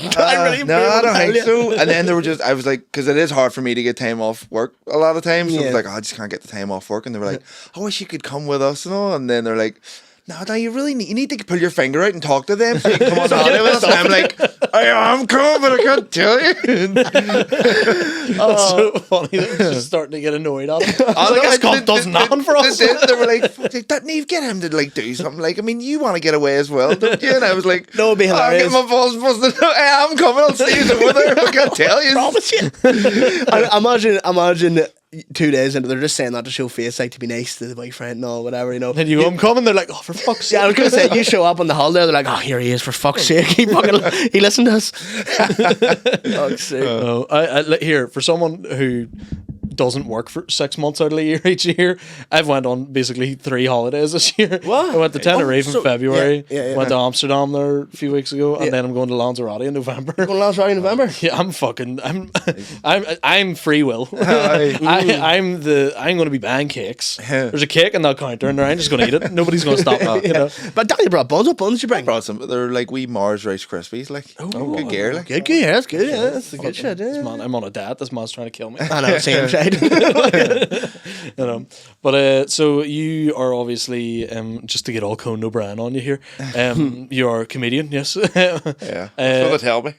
no, I don't think so. And then I was like, because it is hard for me to get time off work a lot of times. So I was like, I just can't get the time off work. And they were like, I wish you could come with us and all. And then they're like, no, you really need to pull your finger out and talk to them so you can come on holiday with us. And I'm like, I am coming, but I can't tell you. That's so funny. They're just starting to get annoyed at him. I was like, this cunt does nothing for us. They were like, didn't Eve get him to like do something? Like, I mean, you want to get away as well, don't you? And I was like, no, it'd be hilarious. I'll get my balls busted. I am coming. I'll see you over there. I can't tell you. Promise you. Imagine 2 days into, they're just saying that to show face, like to be nice to the boyfriend and all, whatever, Then you go, I'm coming. They're like, oh, for fuck's sake. Yeah, I was gonna say, you show up on the holiday, they're like, oh, here he is, for fuck's sake. He listened to us. Fuck's sake. Here, for someone who doesn't work for 6 months out of the year each year, I've went on basically 3 holidays this year. What? I went to Tenerife in February. Yeah. Went to Amsterdam there a few weeks ago, and then I'm going to Lanzarote in November. Going to Lanzarote in November? Yeah, I'm free will. I'm going to be buying cakes. There's a cake on that counter, and I'm just going to eat it. Nobody's going to stop that. You know? But Danny brought buns. What buns did you bring? I brought some. They're like wee Mars Rice Krispies, like good gear, like good. Yeah, that's good. Yeah, that's the good shit. Yeah. Man, I'm on a diet. This man's trying to kill me. I know, same shit. But so you are obviously just to get all Conan O'Brien on you here. You're a comedian, yes. Yeah, that's what they tell me.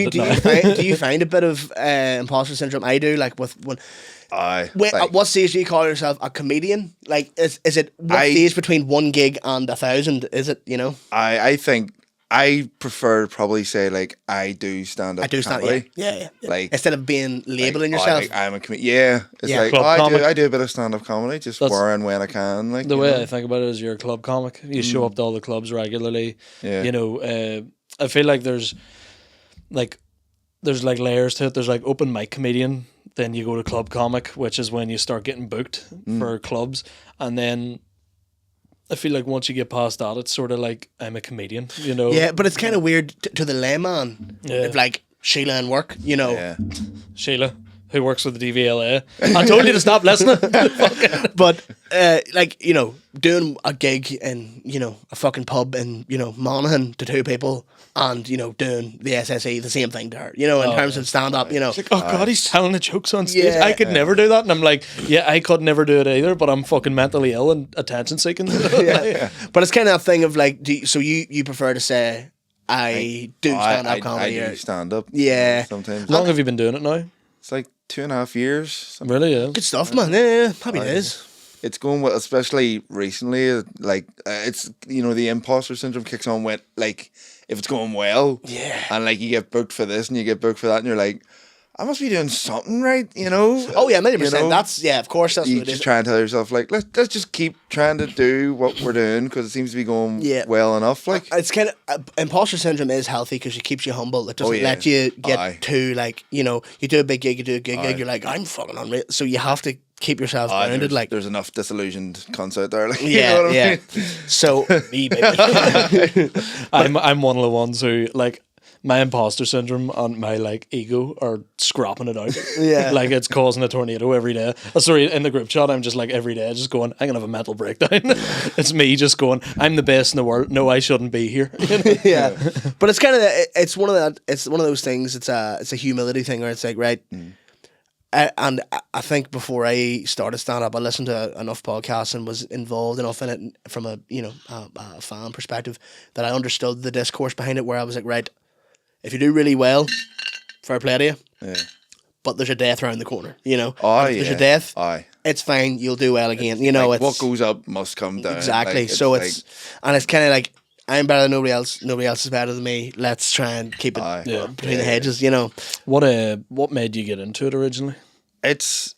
Do you find a bit of imposter syndrome? I do. Like at what stage do you call yourself a comedian? Like, is it what stage between 1 gig and 1,000? Is it, I think I prefer to probably say like I do stand up. Comedy. Yeah. Like instead of being labeling yourself. I'm a comedian. Yeah, it's like I do a bit of stand up comedy, just where and when I can. Like the way I think about it is, you're a club comic. You show up to all the clubs regularly. Yeah. I feel like there's layers to it. There's like open mic comedian, then you go to club comic, which is when you start getting booked for clubs, and then I feel like once you get past that, it's sort of like, I'm a comedian, Yeah, but it's kind of weird to the layman. Yeah. If like Sheila and work, Yeah. Sheila, who works with the DVLA. I told you to stop listening. But doing a gig in a fucking pub in Monaghan to 2 people, and doing the SSE, the same thing to her. In terms of stand up, It's like, oh god, he's telling the jokes on stage. Yeah, I could never do that, and I'm like, I could never do it either. But I'm fucking mentally ill and attention seeking. But it's kind of a thing of like, so you prefer to say I do stand up comedy? I do stand up. Yeah. Sometimes. How long have you been doing it now? It's like 2.5 years. Really? Yeah. Good stuff, man. Yeah. Happy days. It's going well, especially recently. Like it's the imposter syndrome kicks on with like if it's going well, and like you get booked for this and you get booked for that, and you're like, I must be doing something right, Oh yeah, 100%. That's of course. That's you what it just is. try and tell yourself like, let's just keep trying to do what we're doing because it seems to be going well enough. Like it's kind of imposter syndrome is healthy because it keeps you humble. It doesn't let you get too like you do a big gig, you do a gig, you're like, I'm fucking unreal. So you have to keep yourself grounded. Like there's enough disillusioned cunts out there. Like, yeah. So me, baby. I'm one of the ones who like. My imposter syndrome and my like ego are scrapping it out. Yeah. Like it's causing a tornado every day. Sorry, in the group chat, I'm just like every day just going, I'm gonna have a mental breakdown. It's me just going, I'm the best in the world. No, I shouldn't be here. Yeah. But it's kind of it's one of those things. It's a humility thing where it's like, right, And I think before I started stand up, I listened to enough podcasts and was involved enough in it from a a fan perspective that I understood the discourse behind it. Where I was like, right, if you do really well, fair play to you. Yeah. But there's a death around the corner, Oh, if there's a death, it's fine. You'll do well again. Like, it's what goes up must come down. exactly. Like, so it's kind of like, I'm better than nobody else. Nobody else is better than me. Let's try and keep it between the hedges. What made you get into it originally?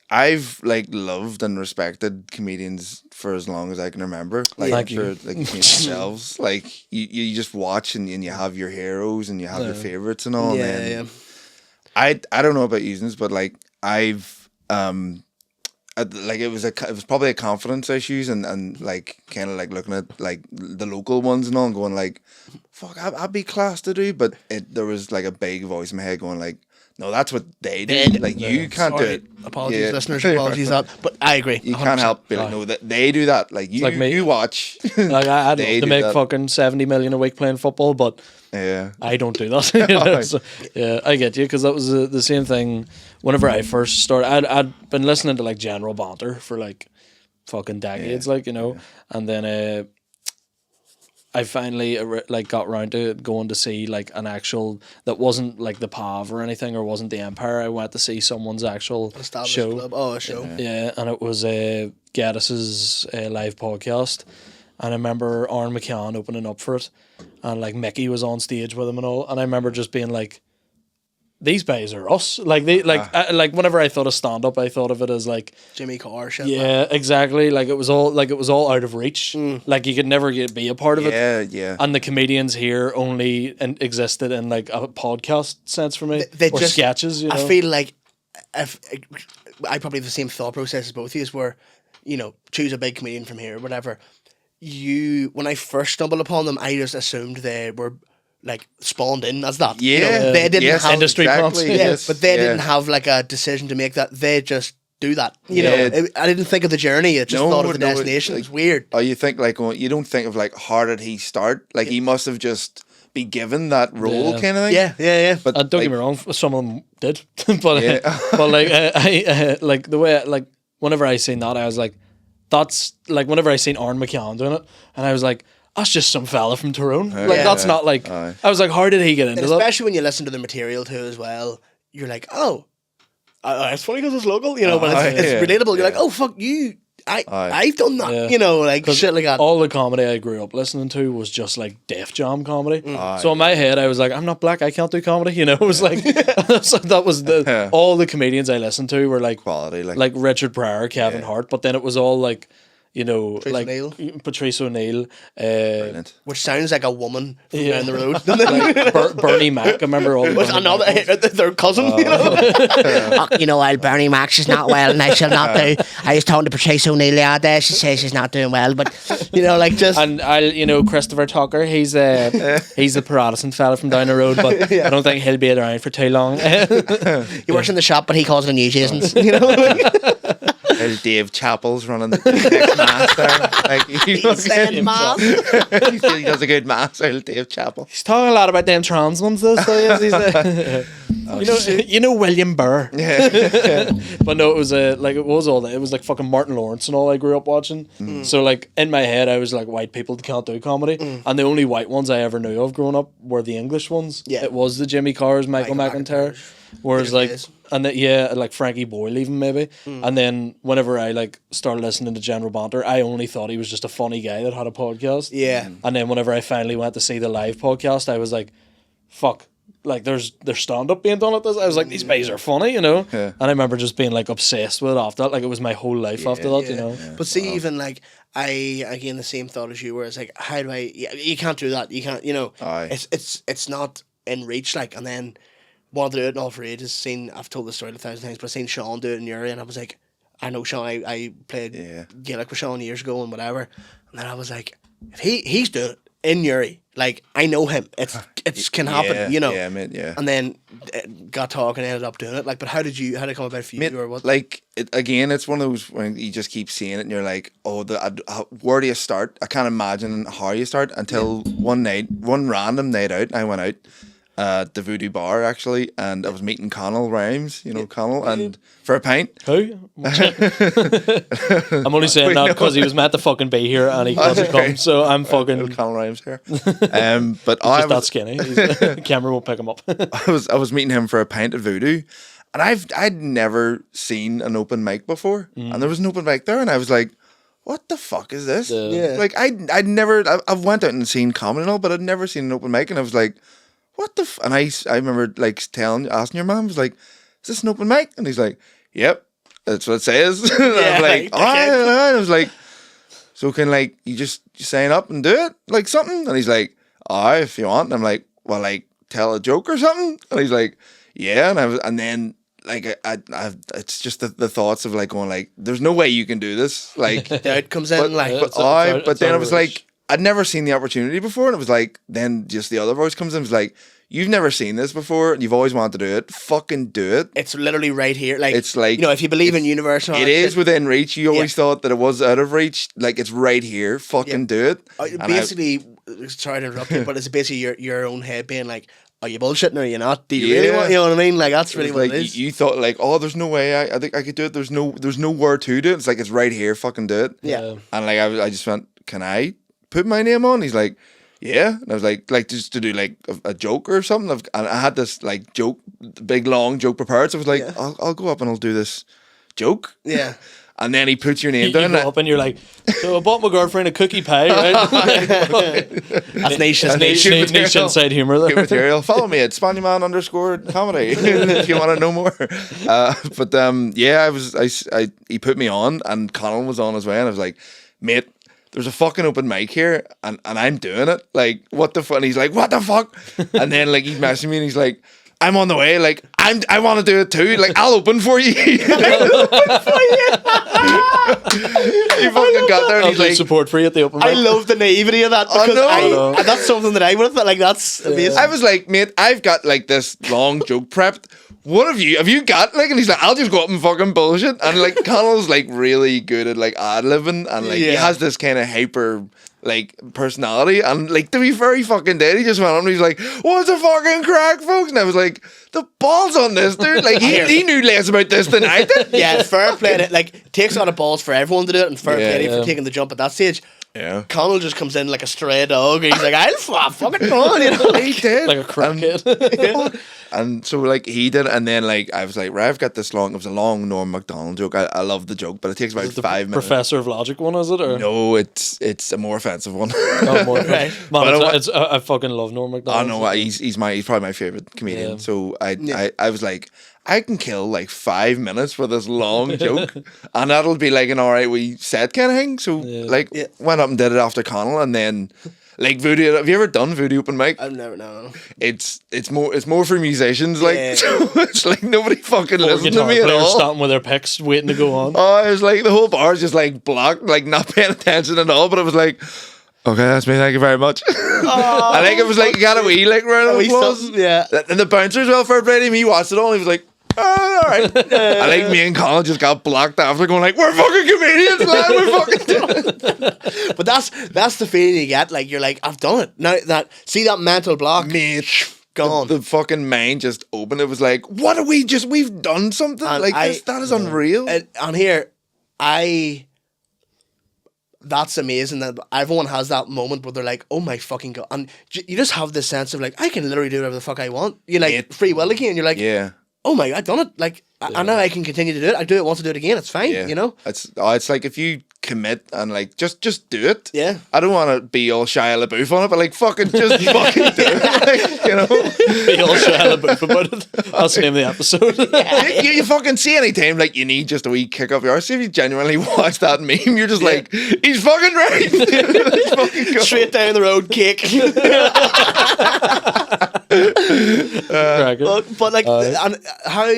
I've loved and respected comedians for as long as I can remember. Like themselves. Like you just watch and you have your heroes and you have your favorites and all. I don't know about using this, but like I've it was probably a confidence issues and like kind of like looking at like the local ones and all and going like, fuck, I'd be class to do, but there was like a big voice in my head going like, no, that's what they did. Like you can't do it. Apologies, listeners. Apologies, but I agree. You 100%. Can't help being like, no, that they do that. Like you, like me. You watch. Like I'd love to make fucking 70 million a week playing football, but I don't do that. So, I get you, because that was the same thing. Whenever I first started, I'd been listening to like general banter for like fucking decades, and then I finally got round to going to see like an actual that wasn't like the PAV or anything, or wasn't the Empire. I went to see someone's actual show. Club. Oh, a show. Yeah, and it was Gaddis's live podcast, and I remember Aaron McCann opening up for it, and like Mickey was on stage with him and all, and I remember just being like, these guys are us. Like they like whenever I thought of stand up, I thought of it as like Jimmy Carr shit. Yeah, exactly. Like it was all out of reach. Like you could never be a part of it. Yeah. And the comedians here only existed in like a podcast sense for me. They or just sketches. I feel like if I probably have the same thought process as both of you, where choose a big comedian from here or whatever. When I first stumbled upon them, I just assumed they were like spawned in as that. Yeah, they didn't have industry exactly, but they didn't have like a decision to make that. They just do that. I didn't think of the journey. I just thought of the destination. It's weird. Oh, you think like you don't think of like how did he start? Like he must have just be given that role kind of thing. Yeah. But don't get me wrong, some of them did, but but like I like the way like whenever I seen that, I was like, that's like whenever I seen Aaron McCann doing it, and I was like, that's just some fella from Tyrone. That's not like. I was like, how did he get into that? Especially when you listen to the material too, as well. You're like, oh, it's funny because it's local, but it's relatable. You're like, oh fuck you, I've done that, like shit like that. All the comedy I grew up listening to was just like Def Jam comedy. So in my head, I was like, I'm not black, I can't do comedy. It was like that was all the comedians I listened to were like quality, like Richard Pryor, Kevin Hart, but then it was all like. Patrice O'Neill, which sounds like a woman from down the road. Like Bernie Mac, I remember all. Their cousin. Bernie Mac, she's not well, and I shall not do. I was talking to Patrice O'Neill the other day. She says she's not doing well, but And I'll Christopher Tucker. He's a Protestant fella from down the road, but I don't think he'll be around for too long. He works in the shop, but he calls it a newsagents. Dave Chappell's running the next mass there. Like, he's saying mass. He does a good mass, Dave Chappell. He's talking a lot about them trans ones though, so yes, William Burr. But no, it was all that. It was like fucking Martin Lawrence and all I grew up watching. So like in my head I was like, white people can't do comedy. And the only white ones I ever knew of growing up were the English ones. It was the Jimmy Carrs, Michael McIntyre. Whereas like Frankie Boyle even maybe. And then whenever I like started listening to general banter, I only thought he was just a funny guy that had a podcast. And then whenever I finally went to see the live podcast, I was like, fuck, like there's stand up being done at this. I was like, these guys are funny, And I remember just being like obsessed with it after that. Like it was my whole life after that, But see, even like again the same thought as you, where it's like, how do I? You can't do that. You can't. It's not in reach. Like, and then. Wanted to do it and all for ages. I've told this story 1,000 times, but I've seen Sean do it in Uri, and I was like, I know Sean. I played Gaelic with Sean years ago and whatever, and then I was like, if he's doing it in Uri, like I know him, it can happen, Yeah, mate, yeah. And then got talking, and ended up doing it. Like, but how did it come about for you, or what? Like again, it's one of those when you just keep seeing it, and you're like, oh, where do you start? I can't imagine how you start until one random night out, I went out. the Voodoo Bar actually, and I was meeting Connell Rhymes, you know Connell, and for a pint. Who? I'm only saying that because he was meant to fucking be here and he couldn't come, so I'm fucking Connell Rhymes here. But just that skinny. The camera won't pick him up. I was meeting him for a pint at Voodoo, and I'd never seen an open mic before, and there was an open mic there, and I was like, what the fuck is this? Like I'd never I've went out and seen comedy and all, but I'd never seen an open mic, and I was like, what the and I remember like asking your mom, I was like, is this an open mic? And he's like, yep, that's what it says. And I'm like, all right. And I was like, so can like you just sign up and do it like something? And he's like, alright, if you want. And I'm like, well, like tell a joke or something. And he's like, yeah. And then like I it's just the thoughts of like going like, there's no way you can do this. Like doubt comes in, but then I was like, I'd never seen the opportunity before, and it was like, then just the other voice comes in, it was like, you've never seen this before, and you've always wanted to do it, fucking do it. It's literally right here. Like, it's like, you know, if you believe in universe, it is within reach. You always thought that it was out of reach. Like, it's right here. Fucking do it. Basically, sorry to interrupt you, but it's basically your own head being like, are you bullshitting or are you not? Do you really want, you know what I mean? Like, that's really what like, it is. You thought like, oh, there's no way I think I could do it. There's nowhere to do it. It's like, it's right here. Fucking do it. Yeah. And like, I just went, can I put my name on? He's like, yeah. And I was like just to do like a joke or something. And I had this like joke, big long joke prepared. So I was like, I'll go up and I'll do this joke. Yeah. And then he puts your name you down. You go up and you're like, so I bought my girlfriend a cookie pie, right? That's niche inside humour there. Good material. Follow me at SpannyMan_comedy if you want to know more. But he put me on, and Connell was on his way, and I was like, mate, there's a fucking open mic here, and I'm doing it. Like, what the fuck? And he's like, what the fuck? And then like he's messaging me, and he's like, I'm on the way. Like, I want to do it too. Like, I'll open for you. He fucking got there, and he's like, support for you at the open mic. I love the naivety of that, because that's something that I would have thought. Like, that's amazing. I was like, mate, I've got like this long joke prepped. What have you got? Like, and he's like, I'll just go up and fucking bullshit. And like, Connell's like really good at like ad-libbing, and like he has this kind of hyper like personality, and like to be very fucking dead, he just went on and he's like, what's the fucking crack, folks? And I was like, the balls on this dude. Like he knew less about this than I did. Yeah, fair play. It like takes a lot of balls for everyone to do it, and fair play for taking the jump at that stage. Yeah, Connell just comes in like a stray dog, and he's like, I'll fucking go on, you know. He did like a crackhead. And so like he did, and then like I was like, right, I've got this long. It was a long Norm Macdonald joke. I love the joke, but it takes about 5 minutes. Professor of Logic one, is it? Or? No, it's a more offensive one. Oh, more right. Man, I fucking love Norm Macdonald. I know he's probably my favorite comedian. Yeah. So I was like, I can kill like 5 minutes with this long joke, and that'll be like an alright wee set kind of thing. So went up and did it after Connell, and then. Like Voodoo, have you ever done Voodoo open mic? I've never, no. It's more for musicians, like so it's like nobody fucking listens to me at all. Standing with their picks, waiting to go on. Oh, it was like the whole bar's just like blocked, like not paying attention at all. But it was like, okay, that's me. Thank you very much. I think it was like you got a wee like round of applause. Yeah, and the bouncer as well for him. He watched it all. And he was like. Oh, all right. I think me and Colin just got blocked after going like, we're fucking comedians, man. We're fucking doing it. But that's the feeling you get. Like, you're like, I've done it. Now see that mental block, mate. Gone. The fucking mind just opened. It was like, what are we've done something and like that is unreal. And here, that's amazing that everyone has that moment where they're like, oh my fucking god, and you just have this sense of like, I can literally do whatever the fuck I want. You like free will again. You're like, oh my god, I've done it. Like, I know I can continue to do it. I do it once, to do it again. It's fine, you know? It's like if you commit and like, just do it. Yeah. I don't want to be all Shia LaBeouf on it, but like, fucking just fucking do it. Like, you know? Be all Shia LaBeouf about it. That's the name of the episode. You fucking see any time, like, you need just a wee kick up your arse. See if you genuinely watch that meme, you're just like, he's fucking right. He's fucking straight down the road, kick. But like, and how,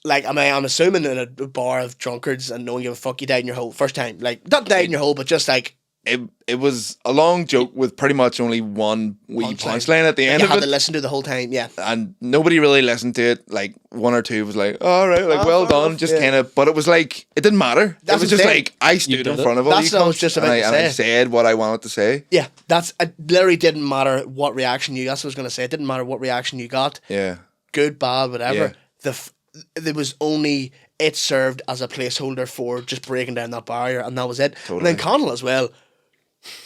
like, I'm assuming in a bar of drunkards and no one give a fuck, you died in your hole first time, like not died in your hole, but just like it was a long joke with pretty much only one wee punchline at the end You of had it. to listen to the whole time, yeah. And nobody really listened to it. Like one or two was like, all right, like well fair done, enough, just yeah. kind of. But it was like it didn't matter. That's it was the just thing. like I stood in did it. front of all That's you what I was cunts just and about to and I say. said what I wanted to say. Yeah, it literally didn't matter what reaction you got. That's what I was going to say. It didn't matter what reaction you got. Yeah, Good, bad, whatever. Yeah. There was only, it served as a placeholder for just breaking down that barrier, and that was it. Totally. And then Connell as well.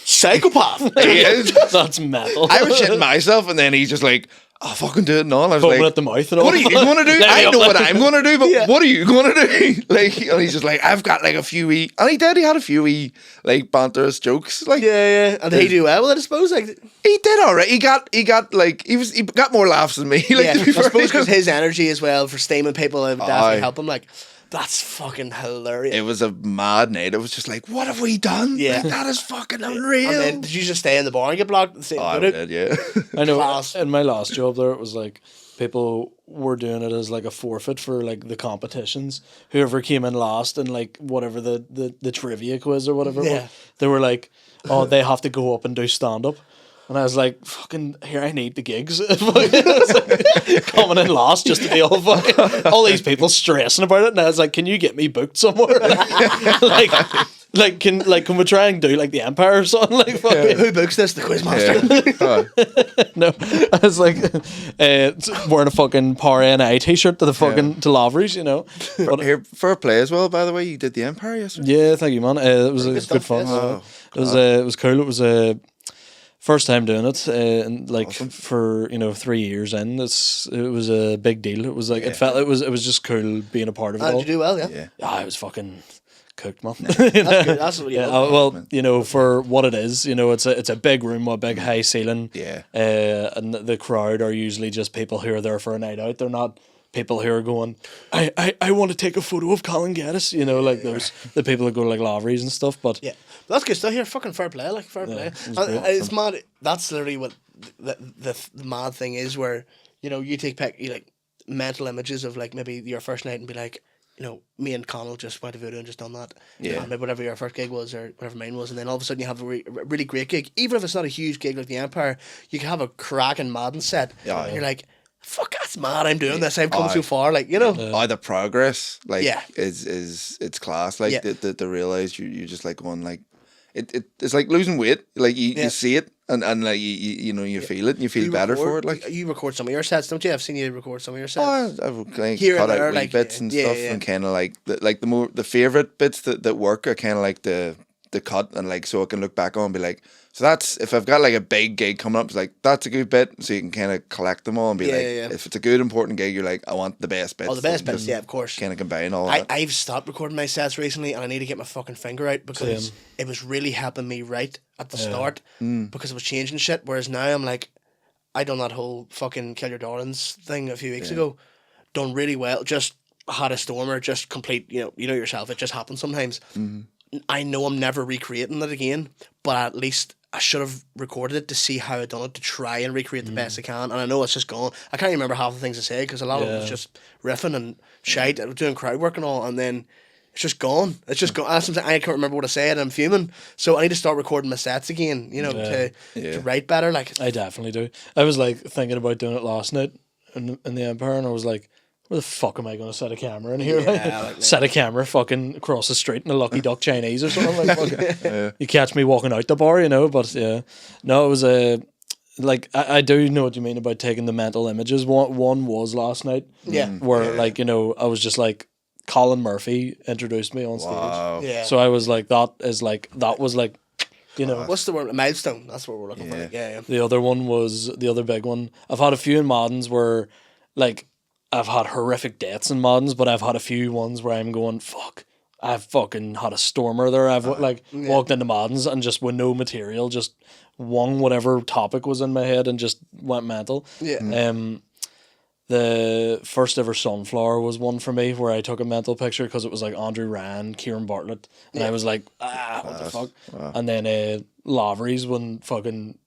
Psychopath. he is. That's metal. I was shitting myself, and then he's just like, "Oh, fucking do it and all." And I was Foaming like, at the mouth and all. "What are you going to do? Let me I up know there. what I'm going to do, but Yeah. what are you going to do?" Like, and he's just like, "I've got like a few wee," and he did. He had a few wee like banterous jokes. Like, Yeah. And did he do well with it, I suppose? Like, he did all right. He got like he got more laughs than me. Like, yeah, to be I fair. suppose because his energy as well for steaming people would definitely Aye. help him. Like, that's fucking hilarious. It was a mad night. It was just like, what have we done? Yeah. Like, that is fucking unreal. And then did you just stay in the bar and get blocked at the same Oh, I time? did, yeah. I know. Class. In my last job there, it was like people were doing it as like a forfeit for like the competitions. Whoever came in last and like whatever the trivia quiz or whatever it Yeah. was, they were like, oh, they have to go up and do stand up. And I was like, fucking, here, I need the gigs. It was like, coming in last just to be all fucking, all these people stressing about it. And I was like, can you get me booked somewhere? Can we try and do like the Empire or something? Like, fucking, Who books this? The Quizmaster. Oh, no. I was like, wearing a fucking Power NI t-shirt to the fucking, to Lavery's, you know. But, here, fair play as well, by the way. You did the Empire yesterday. yeah, thank you, man. It was good stuff, fun. yes. It was cool. It was first time doing it, and like for 3 years in, it was a big deal. It was like it was just cool being a part of it Did all. you do well? Yeah. Yeah. Yeah, I was fucking cooked, man. That's good. That's what you Yeah, love. well, for what it is, it's a big room with a big high ceiling. Yeah. And the crowd are usually just people who are there for a night out. They're not people who are going, I want to take a photo of Colin Gaddis, like those the people that go to like Lavery's and stuff. But Yeah. That's good stuff here. Fucking fair play. Like, fair play. it was And great. it's mad. That's literally what the mad thing is where, you take like mental images of like maybe your first night and be like, me and Connell just went to Voodoo and just done that. Yeah. And maybe whatever your first gig was or whatever mine was. And then all of a sudden you have a really great gig. Even if it's not a huge gig like the Empire, you can have a cracking Madden set. Yeah. And you're like, fuck, that's mad. I'm doing this. I've come Aye. so far. Like, The progress, like, Yeah. is it's class. Like, Yeah. to realize you just like going like, it's like losing weight. Like you see it and like you feel it and you feel better for it. Like, you record some of your sets, don't you? I've seen you record some of your sets. I've like Here and cut there, out wee like, bits and yeah, stuff, yeah. and kind of like the favorite bits that work are kind of like the cut, and like so I can look back on and be like, so that's if I've got like a big gig coming up, it's like that's a good bit, so you can kind of collect them all and be Yeah, like, yeah. if it's a good important gig, you're like, I want the best bits. Oh, the best bits, yeah, of course. Kind of combine all I, that. I've stopped recording my sets recently and I need to get my fucking finger out because it was really helping me right at the start because it was changing shit. Whereas now I'm like, I done that whole fucking Kill Your Darlings thing a few weeks ago. Done really well. Just had a stormer, just complete, you know yourself. It just happens sometimes. I know I'm never recreating it again, but at least I should have recorded it to see how I done it, to try and recreate the best I can. And I know it's just gone. I can't even remember half the things I said because a lot of it was just riffing and shite. I was doing crowd work and all, and then it's just gone. It's just gone. I can't remember what I said. I'm fuming. So I need to start recording my sets again, to write better. Like, I definitely do. I was like thinking about doing it last night in the Empire, and I was like, where the fuck am I going to set a camera in here? Set a camera fucking across the street in a Lucky Duck Chinese or something. Like, fucking, you catch me walking out the bar, but yeah. No, it was like, I do know what you mean about taking the mental images. One was last night. Yeah. Where, like, I was just like, Colin Murphy introduced me on stage. Wow. yeah. So I was like, that was like, What's the word? A milestone. That's what we're looking for. Yeah. Like, yeah. The other one was the other big one. I've had a few in Maddens where, like, I've had horrific deaths in Maddens, but I've had a few ones where I'm going, fuck, I've fucking had a stormer there. I've walked into Maddens and just with no material, just won whatever topic was in my head and just went mental. Yeah. The first ever Sunflower was one for me where I took a mental picture because it was like Andrew Ryan, Kieran Bartlett, and I was like, what the fuck? Wow. And then Lavery's when fucking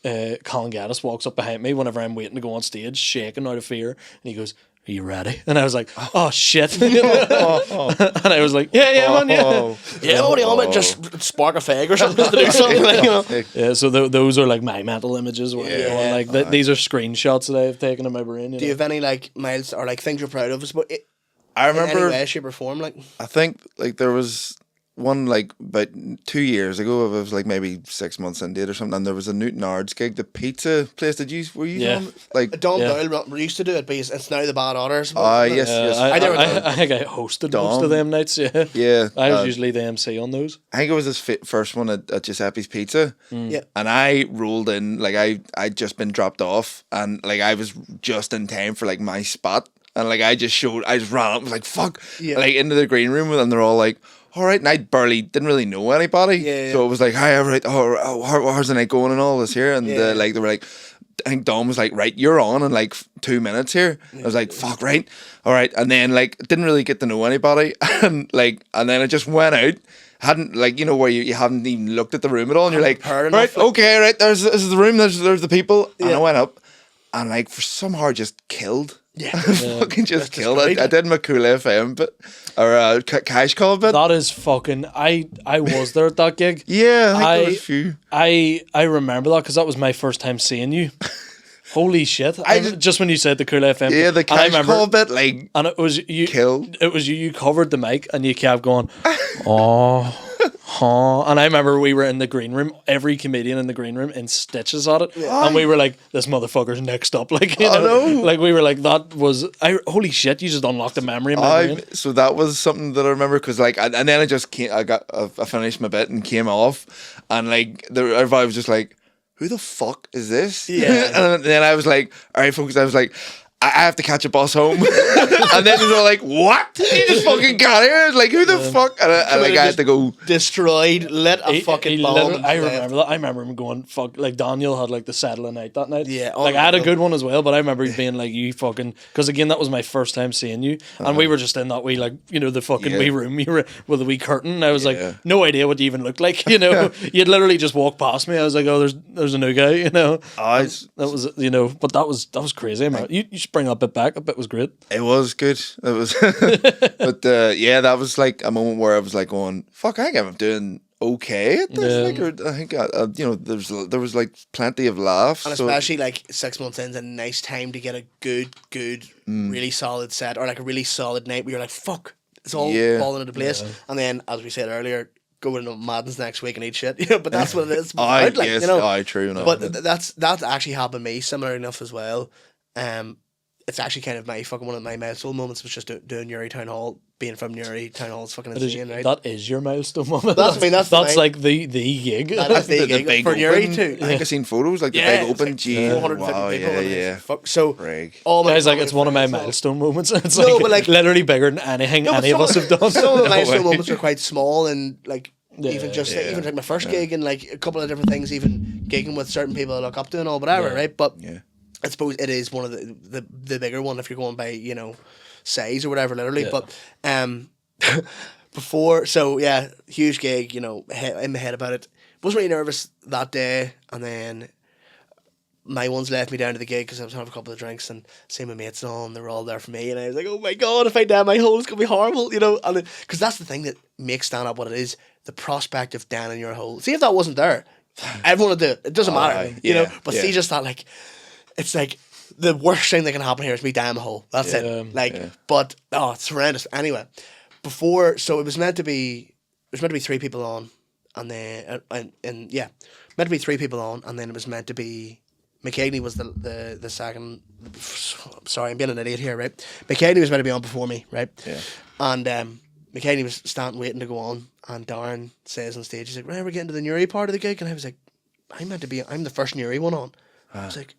Colin Gaddis walks up behind me whenever I'm waiting to go on stage, shaking out of fear, and he goes, are you ready? And I was like, oh shit. And I was like, yeah, man, yeah. Yeah, what do you want? Just spark a fag or something to do something, like, you know. Yeah, so those are like my mental images. Where, like these are screenshots that I've taken in my brain. Do you have any like miles or like things you're proud of? I remember, in any way, shape, or form, like. I think like there was one like about 2 years ago. It was like maybe 6 months into it or something. And there was a Newton Ards gig, the pizza place. Were you on? Like Don Doyle used to do it, but it's now the Bad Otters. Yes. I think I hosted most of them nights. Yeah. I was usually the MC on those. I think it was his first one at Giuseppe's Pizza. Yeah. And I rolled in, like I'd just been dropped off, and like I was just in time for like my spot. And like I just ran up, was like, fuck, like into the green room, and they're all like, all right, and I didn't really know anybody. So it was like, hi, all right, how's the night going and all this here? And like they were like, I think Dom was like, right, you're on in like 2 minutes here. I was like, fuck, right, all right. And then like didn't really get to know anybody, and then I just went out. Hadn't like, you know, where you haven't even looked at the room at all, and you're like, right, okay, right, this is the room, there's the people. And I went up, and like for somehow just killed. Fucking just killed it. I did my Cool FM bit, or Cash Call bit. That is fucking. I was there at that gig. Yeah, I think there was a few. I remember that because that was my first time seeing you. Holy shit! Just when you said the Cool FM, yeah, the Cash Call bit, like, and it was you killed. It was you. You covered the mic and you kept going, oh. And I remember we were in the green room, every comedian in the green room in stitches at it, and we were like, this motherfucker's next up, like, you know, like we were like, that was, holy shit, you just unlocked a memory in my brain. So that was something that I remember, because like, and then I just came, I finished my bit and came off, and like everybody was just like, who the fuck is this? Yeah. And then I was like, all right, folks, I was like, I have to catch a bus home. And then they were like, what? You just fucking got here? Like, who the fuck? And like, I had to go. Destroyed, lit a fucking bomb. I remember that. I remember him going, fuck, like Daniel had like the settle of night that night. Yeah. Like I had a good one as well, but I remember being like, you fucking, because again, that was my first time seeing you. And we were just in that wee, like, you know, the fucking wee room you were with a wee curtain. And I was like, no idea what you even looked like, you know. You'd literally just walk past me. I was like, oh, there's a new guy, you know. That was, you know, but that was crazy, man. You should bring that bit back. That bit was great. It was good. It was, but yeah, that was like a moment where I was like going, "Fuck, I think I'm doing okay at this." Like, I think you know, there was like plenty of laughs, and especially like 6 months in, is a nice time to get a good, really solid set, or like a really solid night where you're like, "Fuck, it's all falling into place." And then, as we said earlier, go into Madden's next week and eat shit. You know, but that's what it is. You know, true enough. But that's actually happened to me similar enough as well. It's actually kind of my fucking one of my milestone moments was just doing Newry Town Hall. Being from Newry Town Hall is fucking insane, right? That is your milestone moment. That's like the gig. That is the gig big for Newry too. I think I've seen photos like the big open. Like Gee, 450 wow, people. yeah. Fuck. So all my guys, like, it's one of my milestone moments. It's but like literally bigger than anything any of us have done. Some of the milestone moments are quite small, and like even like my first gig and like a couple of different things, even gigging with certain people I look up to and all whatever, right? But I suppose it is one of the bigger one if you're going by, you know, size or whatever, literally. But before, so yeah, huge gig, you know, in my head about it. Wasn't really nervous that day, and then my ones left me down to the gig because I was having a couple of drinks and seeing my mates and all, and they were all there for me, and I was like, oh my god, if I down my hole, it's gonna be horrible, you know. And because that's the thing that makes stand up what it is, the prospect of down in your hole. See, if that wasn't there, everyone would do it. It doesn't matter, you know. But see, just that, like, it's like the worst thing that can happen here is me down a hole. That's it. Like, but it's horrendous. Anyway, so it was meant to be 3 people on, and then meant to be 3 people on, and then it was meant to be McKeagney was the second. Sorry, I'm being an idiot here, right? McKeagney was meant to be on before me, right? Yeah. And McKeagney was standing waiting to go on, and Darren says on stage, he's like, "Right, we're getting to the Newry part of the gig," and I was like, I'm the first Newry one on. I was like,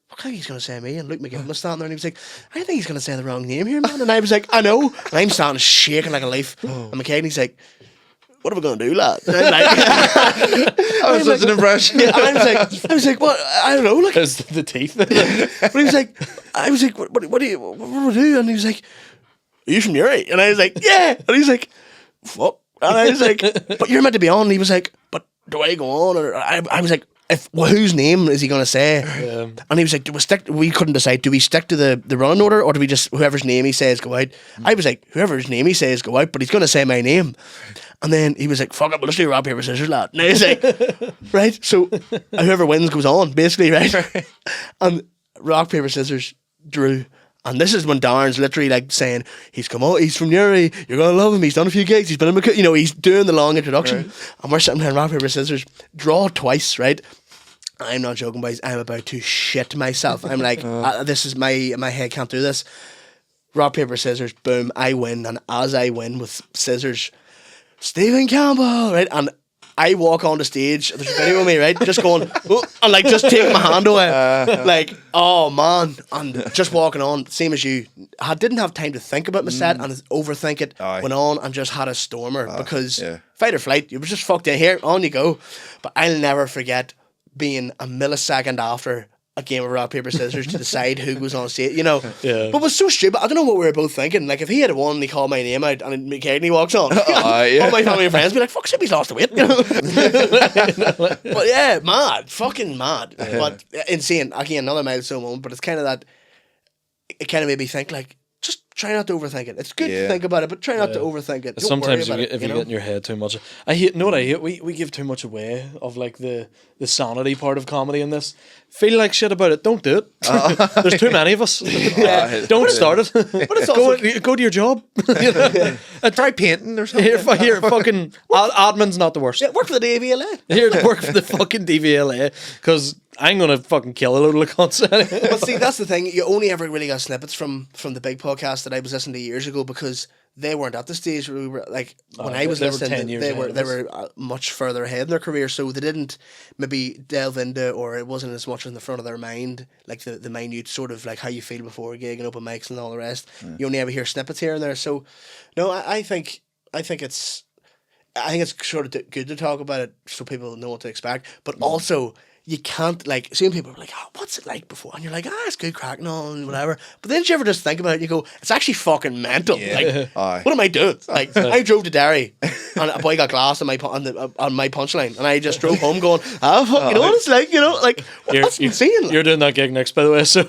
what think he's going to say me? And Luke McGinn was standing there, and he was like, I think he's going to say the wrong name here, man. And I was like, I know. And I'm standing shaking like a leaf. And McKeagney's like, what are we going to do, lad? And I'm like, that was such an impression. Yeah, and I was like, what? I don't know. Like, it's the teeth. But he was like, what do we do? And he was like, are you from Newry? And I was like, yeah. And he was like, what? And I was like, but you're meant to be on. And he was like, but do I go on? Or I was like, whose name is he going to say? And he was like, we couldn't decide. Do we stick to the running order, or do we just, whoever's name he says, go out? I was like, whoever's name he says, go out, but he's going to say my name. And then he was like, fuck it, we'll just do rock, paper, scissors, lad. And I was like, right, so whoever wins goes on, basically, right? And rock, paper, scissors drew. And this is when Darren's literally like saying, he's come out, he's from Newry, you're going to love him, he's done a few gigs, he's been in you know, he's doing the long introduction. Right. And we're sitting there, rock, paper, scissors, draw twice, right? I'm not joking, boys, I'm about to shit myself. I'm like, this is my head can't do this. Rock, paper, scissors, boom, I win. And as I win with scissors, Stephen Campbell, right? And I walk on the stage, there's a video of me, right? Just going, oh, and like just taking my hand away. Like, oh man. And just walking on, same as you. I didn't have time to think about my set and overthink it. Went on and just had a stormer because fight or flight, you were just fucked in here, on you go. But I'll never forget being a millisecond after a game of rock, paper, scissors to decide who was on stage, you know. But it was so stupid. I don't know what we were both thinking. Like, if he had won and he called my name out and McCartney walks on, all my family and friends would be like, fuck, Soupy's lost the weight, you know. But yeah, mad. Fucking mad. But insane. Again, another milestone moment, but it's kind of that, it kind of made me think, like, just try not to overthink it. It's good to think about it, but try not to overthink it. Don't Sometimes worry about if it, you get in your head too much. I hate. Know what I hate? We give too much away of like the sanity part of comedy in this. Feel like shit about it. Don't do it. There's too many of us. Don't start it. But it's also, go to your job. You know? Try painting or something. Here, fucking admin's not the worst. Yeah, work for the DVLA. Here to work for the fucking DVLA because I'm gonna fucking kill a load of cunts. But see, that's the thing. You only ever really got snippets from the big podcast that I was listening to years ago because they weren't at the stage where we were like when I was listening. They were much further ahead in their career, so they didn't maybe delve into, or it wasn't as much in the front of their mind, like the minute sort of like how you feel before a gig and open mics and all the rest. You only ever hear snippets here and there. So no, I think it's sort of good to talk about it so people know what to expect, but also you can't, like, seeing people are like, oh, what's it like before? And you're like, it's good crack and all and whatever. But then you ever just think about it and you go, it's actually fucking mental. Like, what am I doing? Like, I drove to Derry and a boy got glass on my punchline and I just drove home going, you know what it's like, you know? Like, that's insane. Like. You're doing that gig next, by the way, so.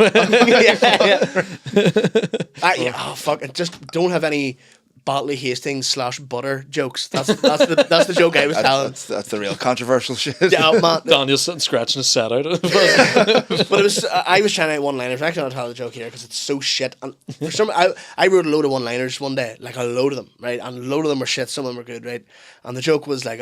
Fuck, I just don't have any Bartley Hastings / butter jokes. That's the joke I was telling. That's the real controversial shit. Yeah, man. Daniel's sitting scratching his set out. But it was I was trying out one-liners. I'm actually not telling the joke here because it's so shit. And for some, I wrote a load of one-liners one day, like a load of them, right? And a load of them were shit. Some of them were good, right? And the joke was like,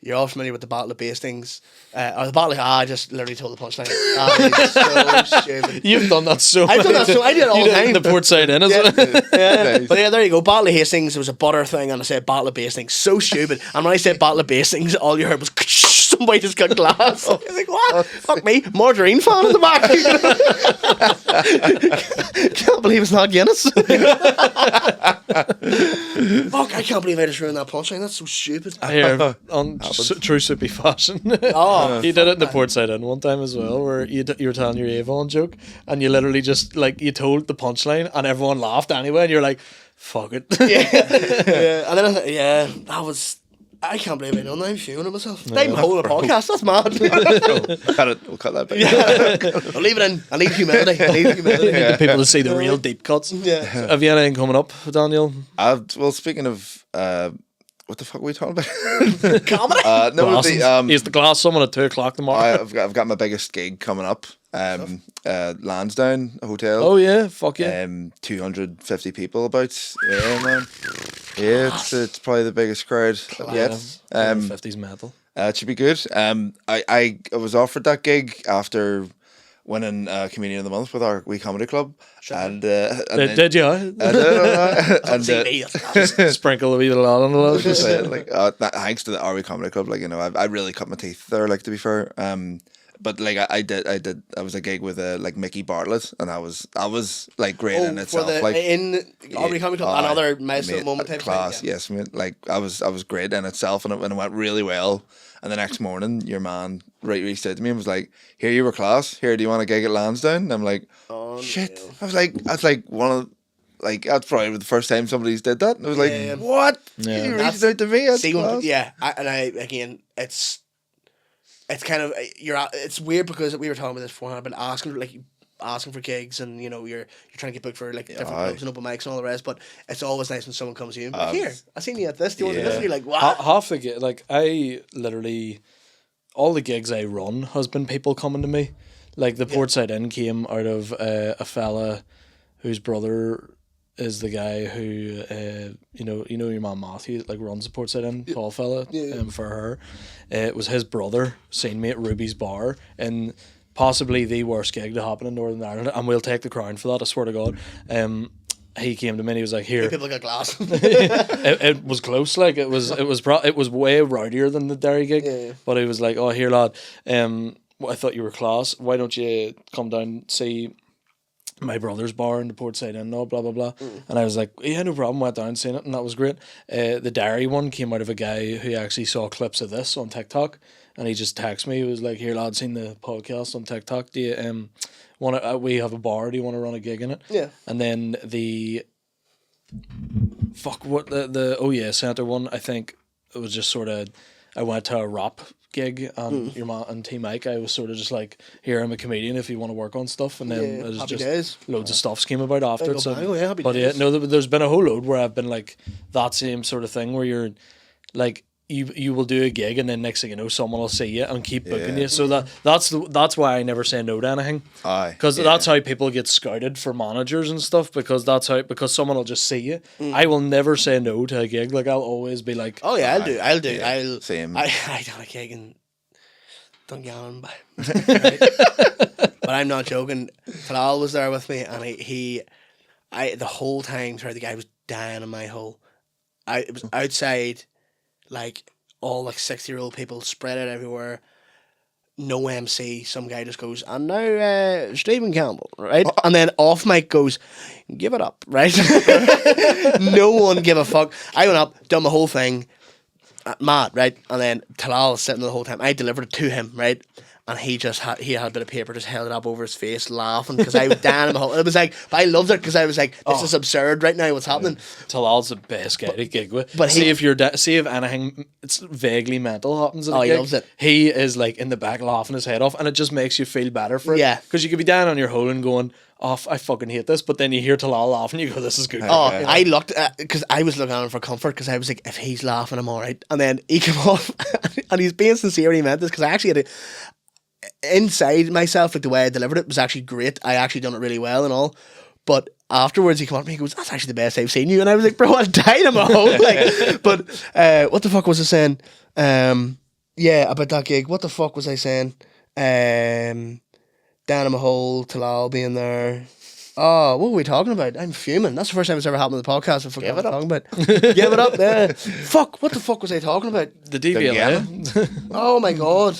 you're all familiar with the Battle of Hastings. Or the Battle of... I just literally told the punchline. It's so stupid. You've done that so I've done that so... I did it all the time. The port side in, isn't it? Yeah. But yeah, there you go. Battle of Hastings, there was a butter thing, and I said Battle of Hastings. So stupid. And when I said Battle of Hastings, all you heard was... Somebody just got glass. I was like, what? Fuck me. Margarine fan in the back. Can't believe it's not Guinness. Fuck, I can't believe I just ruined that punchline. That's so stupid. Here, on true Soupy fashion. He did it in the port side in one time as well, where you were telling your Avon joke, and you literally just, like, you told the punchline, and everyone laughed anyway, and you're like, fuck it. Yeah. And then, that was... I can't believe I done that. I'm fuming at myself. Not even holding a podcast. That's mad. We'll cut that back. I'll leave it in. I need humility. I need the people to see the real deep cuts. Yeah. Have you anything coming up, Daniel? Well, speaking of... what the fuck are we talking about? Comedy? No, He's the glass someone at 2 o'clock tomorrow. I've got my biggest gig coming up. Lansdowne Hotel. Oh yeah, fuck yeah. 250 people about. Yeah, man. Yeah, it's probably the biggest crowd yet. 50s metal. It should be good. I was offered that gig after winning Comedian of the Month with our wee comedy club. And did you? I did. And sprinkle a wee little on the load. Like thanks to the RW Comedy Club, like, you know, I really cut my teeth there, like, to be fair. But like I was a gig with like Mickey Bartlett, and I was like great in itself. Like in RW Comedy Club, another milestone moment type class, thing. Yeah. Yes, mate. Like I was great in itself, and it went really well. And the next morning, your man reached out to me and was like, "Here, you were class. Here, do you want a gig at Lansdowne?" And I'm like, "Oh shit!" No. I was like one of. Like, that's probably the first time somebody's did that. And I was like, what? Yeah. You reached out to me? Again, it's kind of it's weird because we were talking about this beforehand, but asking for gigs, and you know you're trying to get booked for like different clubs and open mics and all the rest. But it's always nice when someone comes to you and like, here, I seen you at this. Do you want to do this? And you're like, what? Half the gig, like I literally, all the gigs I run has been people coming to me. Like the Portside Inn came out of a fella whose brother is the guy who you know your man Matthew like runs the Portside Inn, tall fella. For her, it was his brother seen me at Ruby's Bar and. Possibly the worst gig to happen in Northern Ireland, and we'll take the crown for that, I swear to God. He came to me and he was like, "Here." People got glass. it was close, like it was way rowdier than the Derry gig. But he was like, "Oh, here, lad. I thought you were class. Why don't you come down and see my brother's bar in the Portside Inn, blah blah blah." And I was like, "Yeah, no problem." Went down and seen it, and that was great. The Derry one came out of a guy who actually saw clips of this on TikTok. And he just texted me. He was like, "Here, lad, seen the podcast on TikTok. Do you we have a bar. Do you want to run a gig in it?" Yeah. And then the Centre one. I think it was just sort of. I went to a rap gig and your man and T Mike. I was sort of just like, "Here, I'm a comedian. If you want to work on stuff," and then it was happy just days. loads of stuffs came about after it. So, happy but days. yeah, no, there's been a whole load where I've been like that same sort of thing where you're like. You will do a gig and then next thing you know someone will see you and keep booking you. So that's why I never say no to anything. Because that's how people get scouted for managers and stuff because someone will just see you. I will never say no to a gig. Like I'll always be like, "Oh yeah, I'll do. Yeah, I'll same. I done a gig in Dungannon, but I'm not joking. Talal was there with me and he the whole time the guy was dying in my hole. It was outside. Like all like 60-year-old people spread out everywhere, no MC. Some guy just goes, "And now Stephen Campbell," right? And then off mic goes, "Give it up," right? No one give a fuck. I went up, done the whole thing, mad, right? And then Talal was sitting the whole time. I delivered it to him, right? And he had a bit of paper, just held it up over his face, laughing because I was down in the whole. It was like, but I loved it because I was like, "This is absurd right now. What's happening?" Talal's the best guy to gig with. But see if anything, it's vaguely mental happens at a gig. He loves it. He is like in the back laughing his head off, and it just makes you feel better for it. Yeah, because you could be down on your hole and going, "Oh, I fucking hate this," but then you hear Talal laughing, you go, "This is good." I looked because I was looking at him for comfort because I was like, if he's laughing, I'm all right. And then he came off, and he's being sincere. He meant this because I actually had inside myself, like the way I delivered it was actually great. I actually done it really well and all. But afterwards, he came up to me and he goes, "That's actually the best I've seen you." And I was like, "Bro, I died in my hole." Like, but what the fuck was I saying? Yeah, about that gig. What the fuck was I saying? Down in my hole, Talal being there. Oh, what were we talking about? I'm fuming. That's the first time it's ever happened on the podcast. I forgot what I'm talking about. Give it up there. Fuck, what the fuck was I talking about? The DVLA. Oh my God.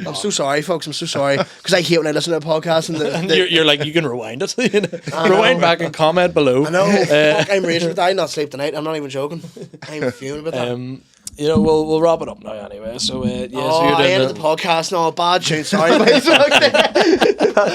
I'm so sorry, folks. I'm so sorry. Because I hate when I listen to a podcast and you're like, you can rewind it. Rewind back and comment below. I know. Fuck, I'm raging with that. I not sleep tonight. I'm not even joking. I'm fuming about that. You know, we'll wrap it up now anyway. So so you're I ended the podcast. No, bad tune. Sorry.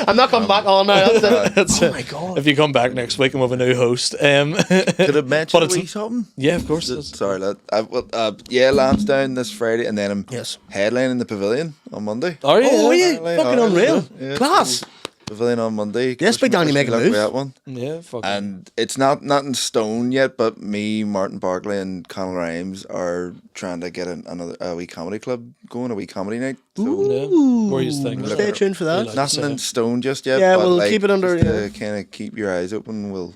I'm not coming back on now. That's it. Oh my God. If you come back next week and we have a new host. Could have mentioned something? Yeah, of course. Sorry, lad. Lansdowne this Friday and then I'm headlining the Pavilion on Monday. Are you? Oh, yeah. Fucking unreal. Yeah. Class. Pavilion on Monday. Yes, big Danny make a move. That one. Yeah, fuck. And it's not in stone yet, but me, Martin Barkley, and Conal Rhymes are trying to get a wee comedy club going, a wee comedy night. So where are you thinking? Stay tuned for that. Nothing in stone just yet. Yeah, but we'll keep it under. Kind of keep your eyes open. We'll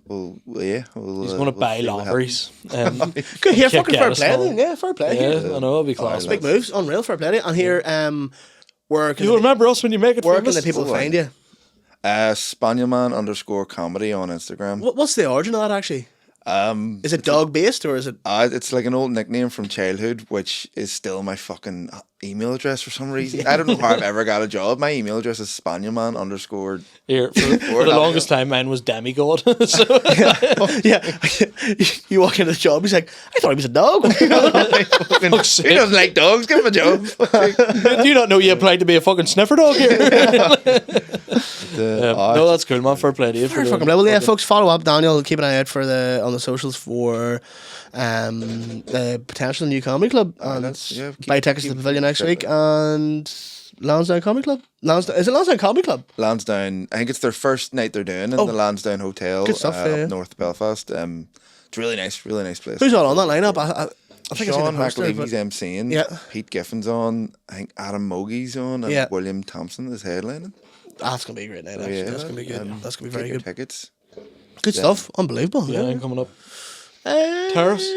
He's going to buy lotteries. Good here, fucking fair play. Then. Yeah, fair play. Yeah, I know, it'll be class. Big moves, unreal, fair play. And here, where you remember us when you make it. Where can the people find you? Spanielman_comedy on Instagram. What's the origin of that actually? Is it dog based or is it? It's like an old nickname from childhood, which is still my fucking email address for some reason. I don't know how I've ever got a job. My email address is Spanielman_ Here for the longest time, mine was demigod. So. Yeah, you walk into the job, he's like, "I thought he was a dog." Who doesn't like dogs? Give him a job. Do you not know you applied to be a fucking sniffer dog here? No, that's cool, man. Fair play to you. Fucking well, yeah, folks, follow up Daniel. Keep an eye out for on the socials for the potential new comedy club, and buy tickets to the Pavilion next week, and Lansdowne Comedy Club. Is it Lansdowne Comedy Club? Lansdowne. I think it's their first night they're doing in the Lansdowne Hotel. Good stuff, up north Belfast. It's really nice place. Who's all on that lineup? I think Sean I've seen the McLeavy's MCing. Yeah. Pete Giffen's on. I think Adam Mogie's on, and William Thompson is headlining. That's gonna be a great night. Actually. That's gonna be good. That's gonna be very good. Tickets. Good stuff. Unbelievable. Yeah, I'm coming up. Terrace?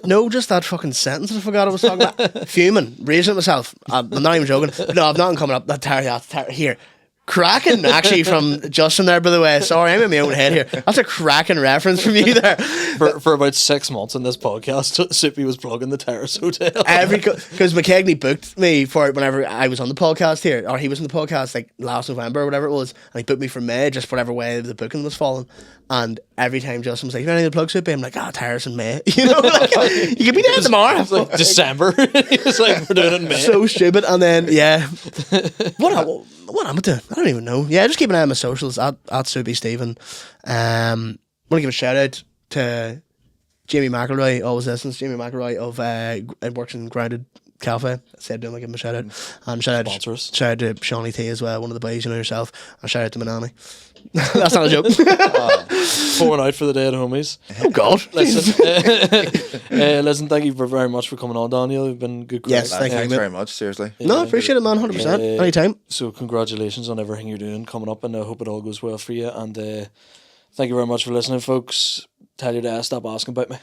No, just that fucking sentence I forgot I was talking about. Fuming, raging at myself. I'm not even joking. No, I've nothing coming up. Here. Cracking, actually, from Justin there, by the way. Sorry, I'm in my own head here. That's a cracking reference from you there. For about 6 months in this podcast, Soupy was plugging the Terrace Hotel. Because McKegney booked me for it whenever I was on the podcast here, or he was on the podcast like last November or whatever it was, and he booked me for May, just whatever way the booking was falling. And every time Justin was like, "You got any to plug, Soupy?" I'm like, Terrace in May. You know, like, you can be there tomorrow. It's like December. It's like, we're doing it in May. So stupid. And then, what am I doing? I don't even know. Yeah, just keep an eye on my socials at Soupy Stephen. Want to give a shout out to Jamie McElroy, always listens. Jamie McElroy of works in Grounded Cafe. I said to him, I give him a shout out. And shout out to Shawnee T as well, one of the boys, you know yourself. And shout out to Manani. That's not a joke. Pouring out for the day at homies. Oh God. Listen, thank you very much for coming on, Daniel. You've been good. Yes, Thanks very much. Seriously. No, I appreciate it, man. 100%. Anytime. So congratulations on everything you're doing coming up, and I hope it all goes well for you. And thank you very much for listening, folks. Tell your dad, stop asking about me.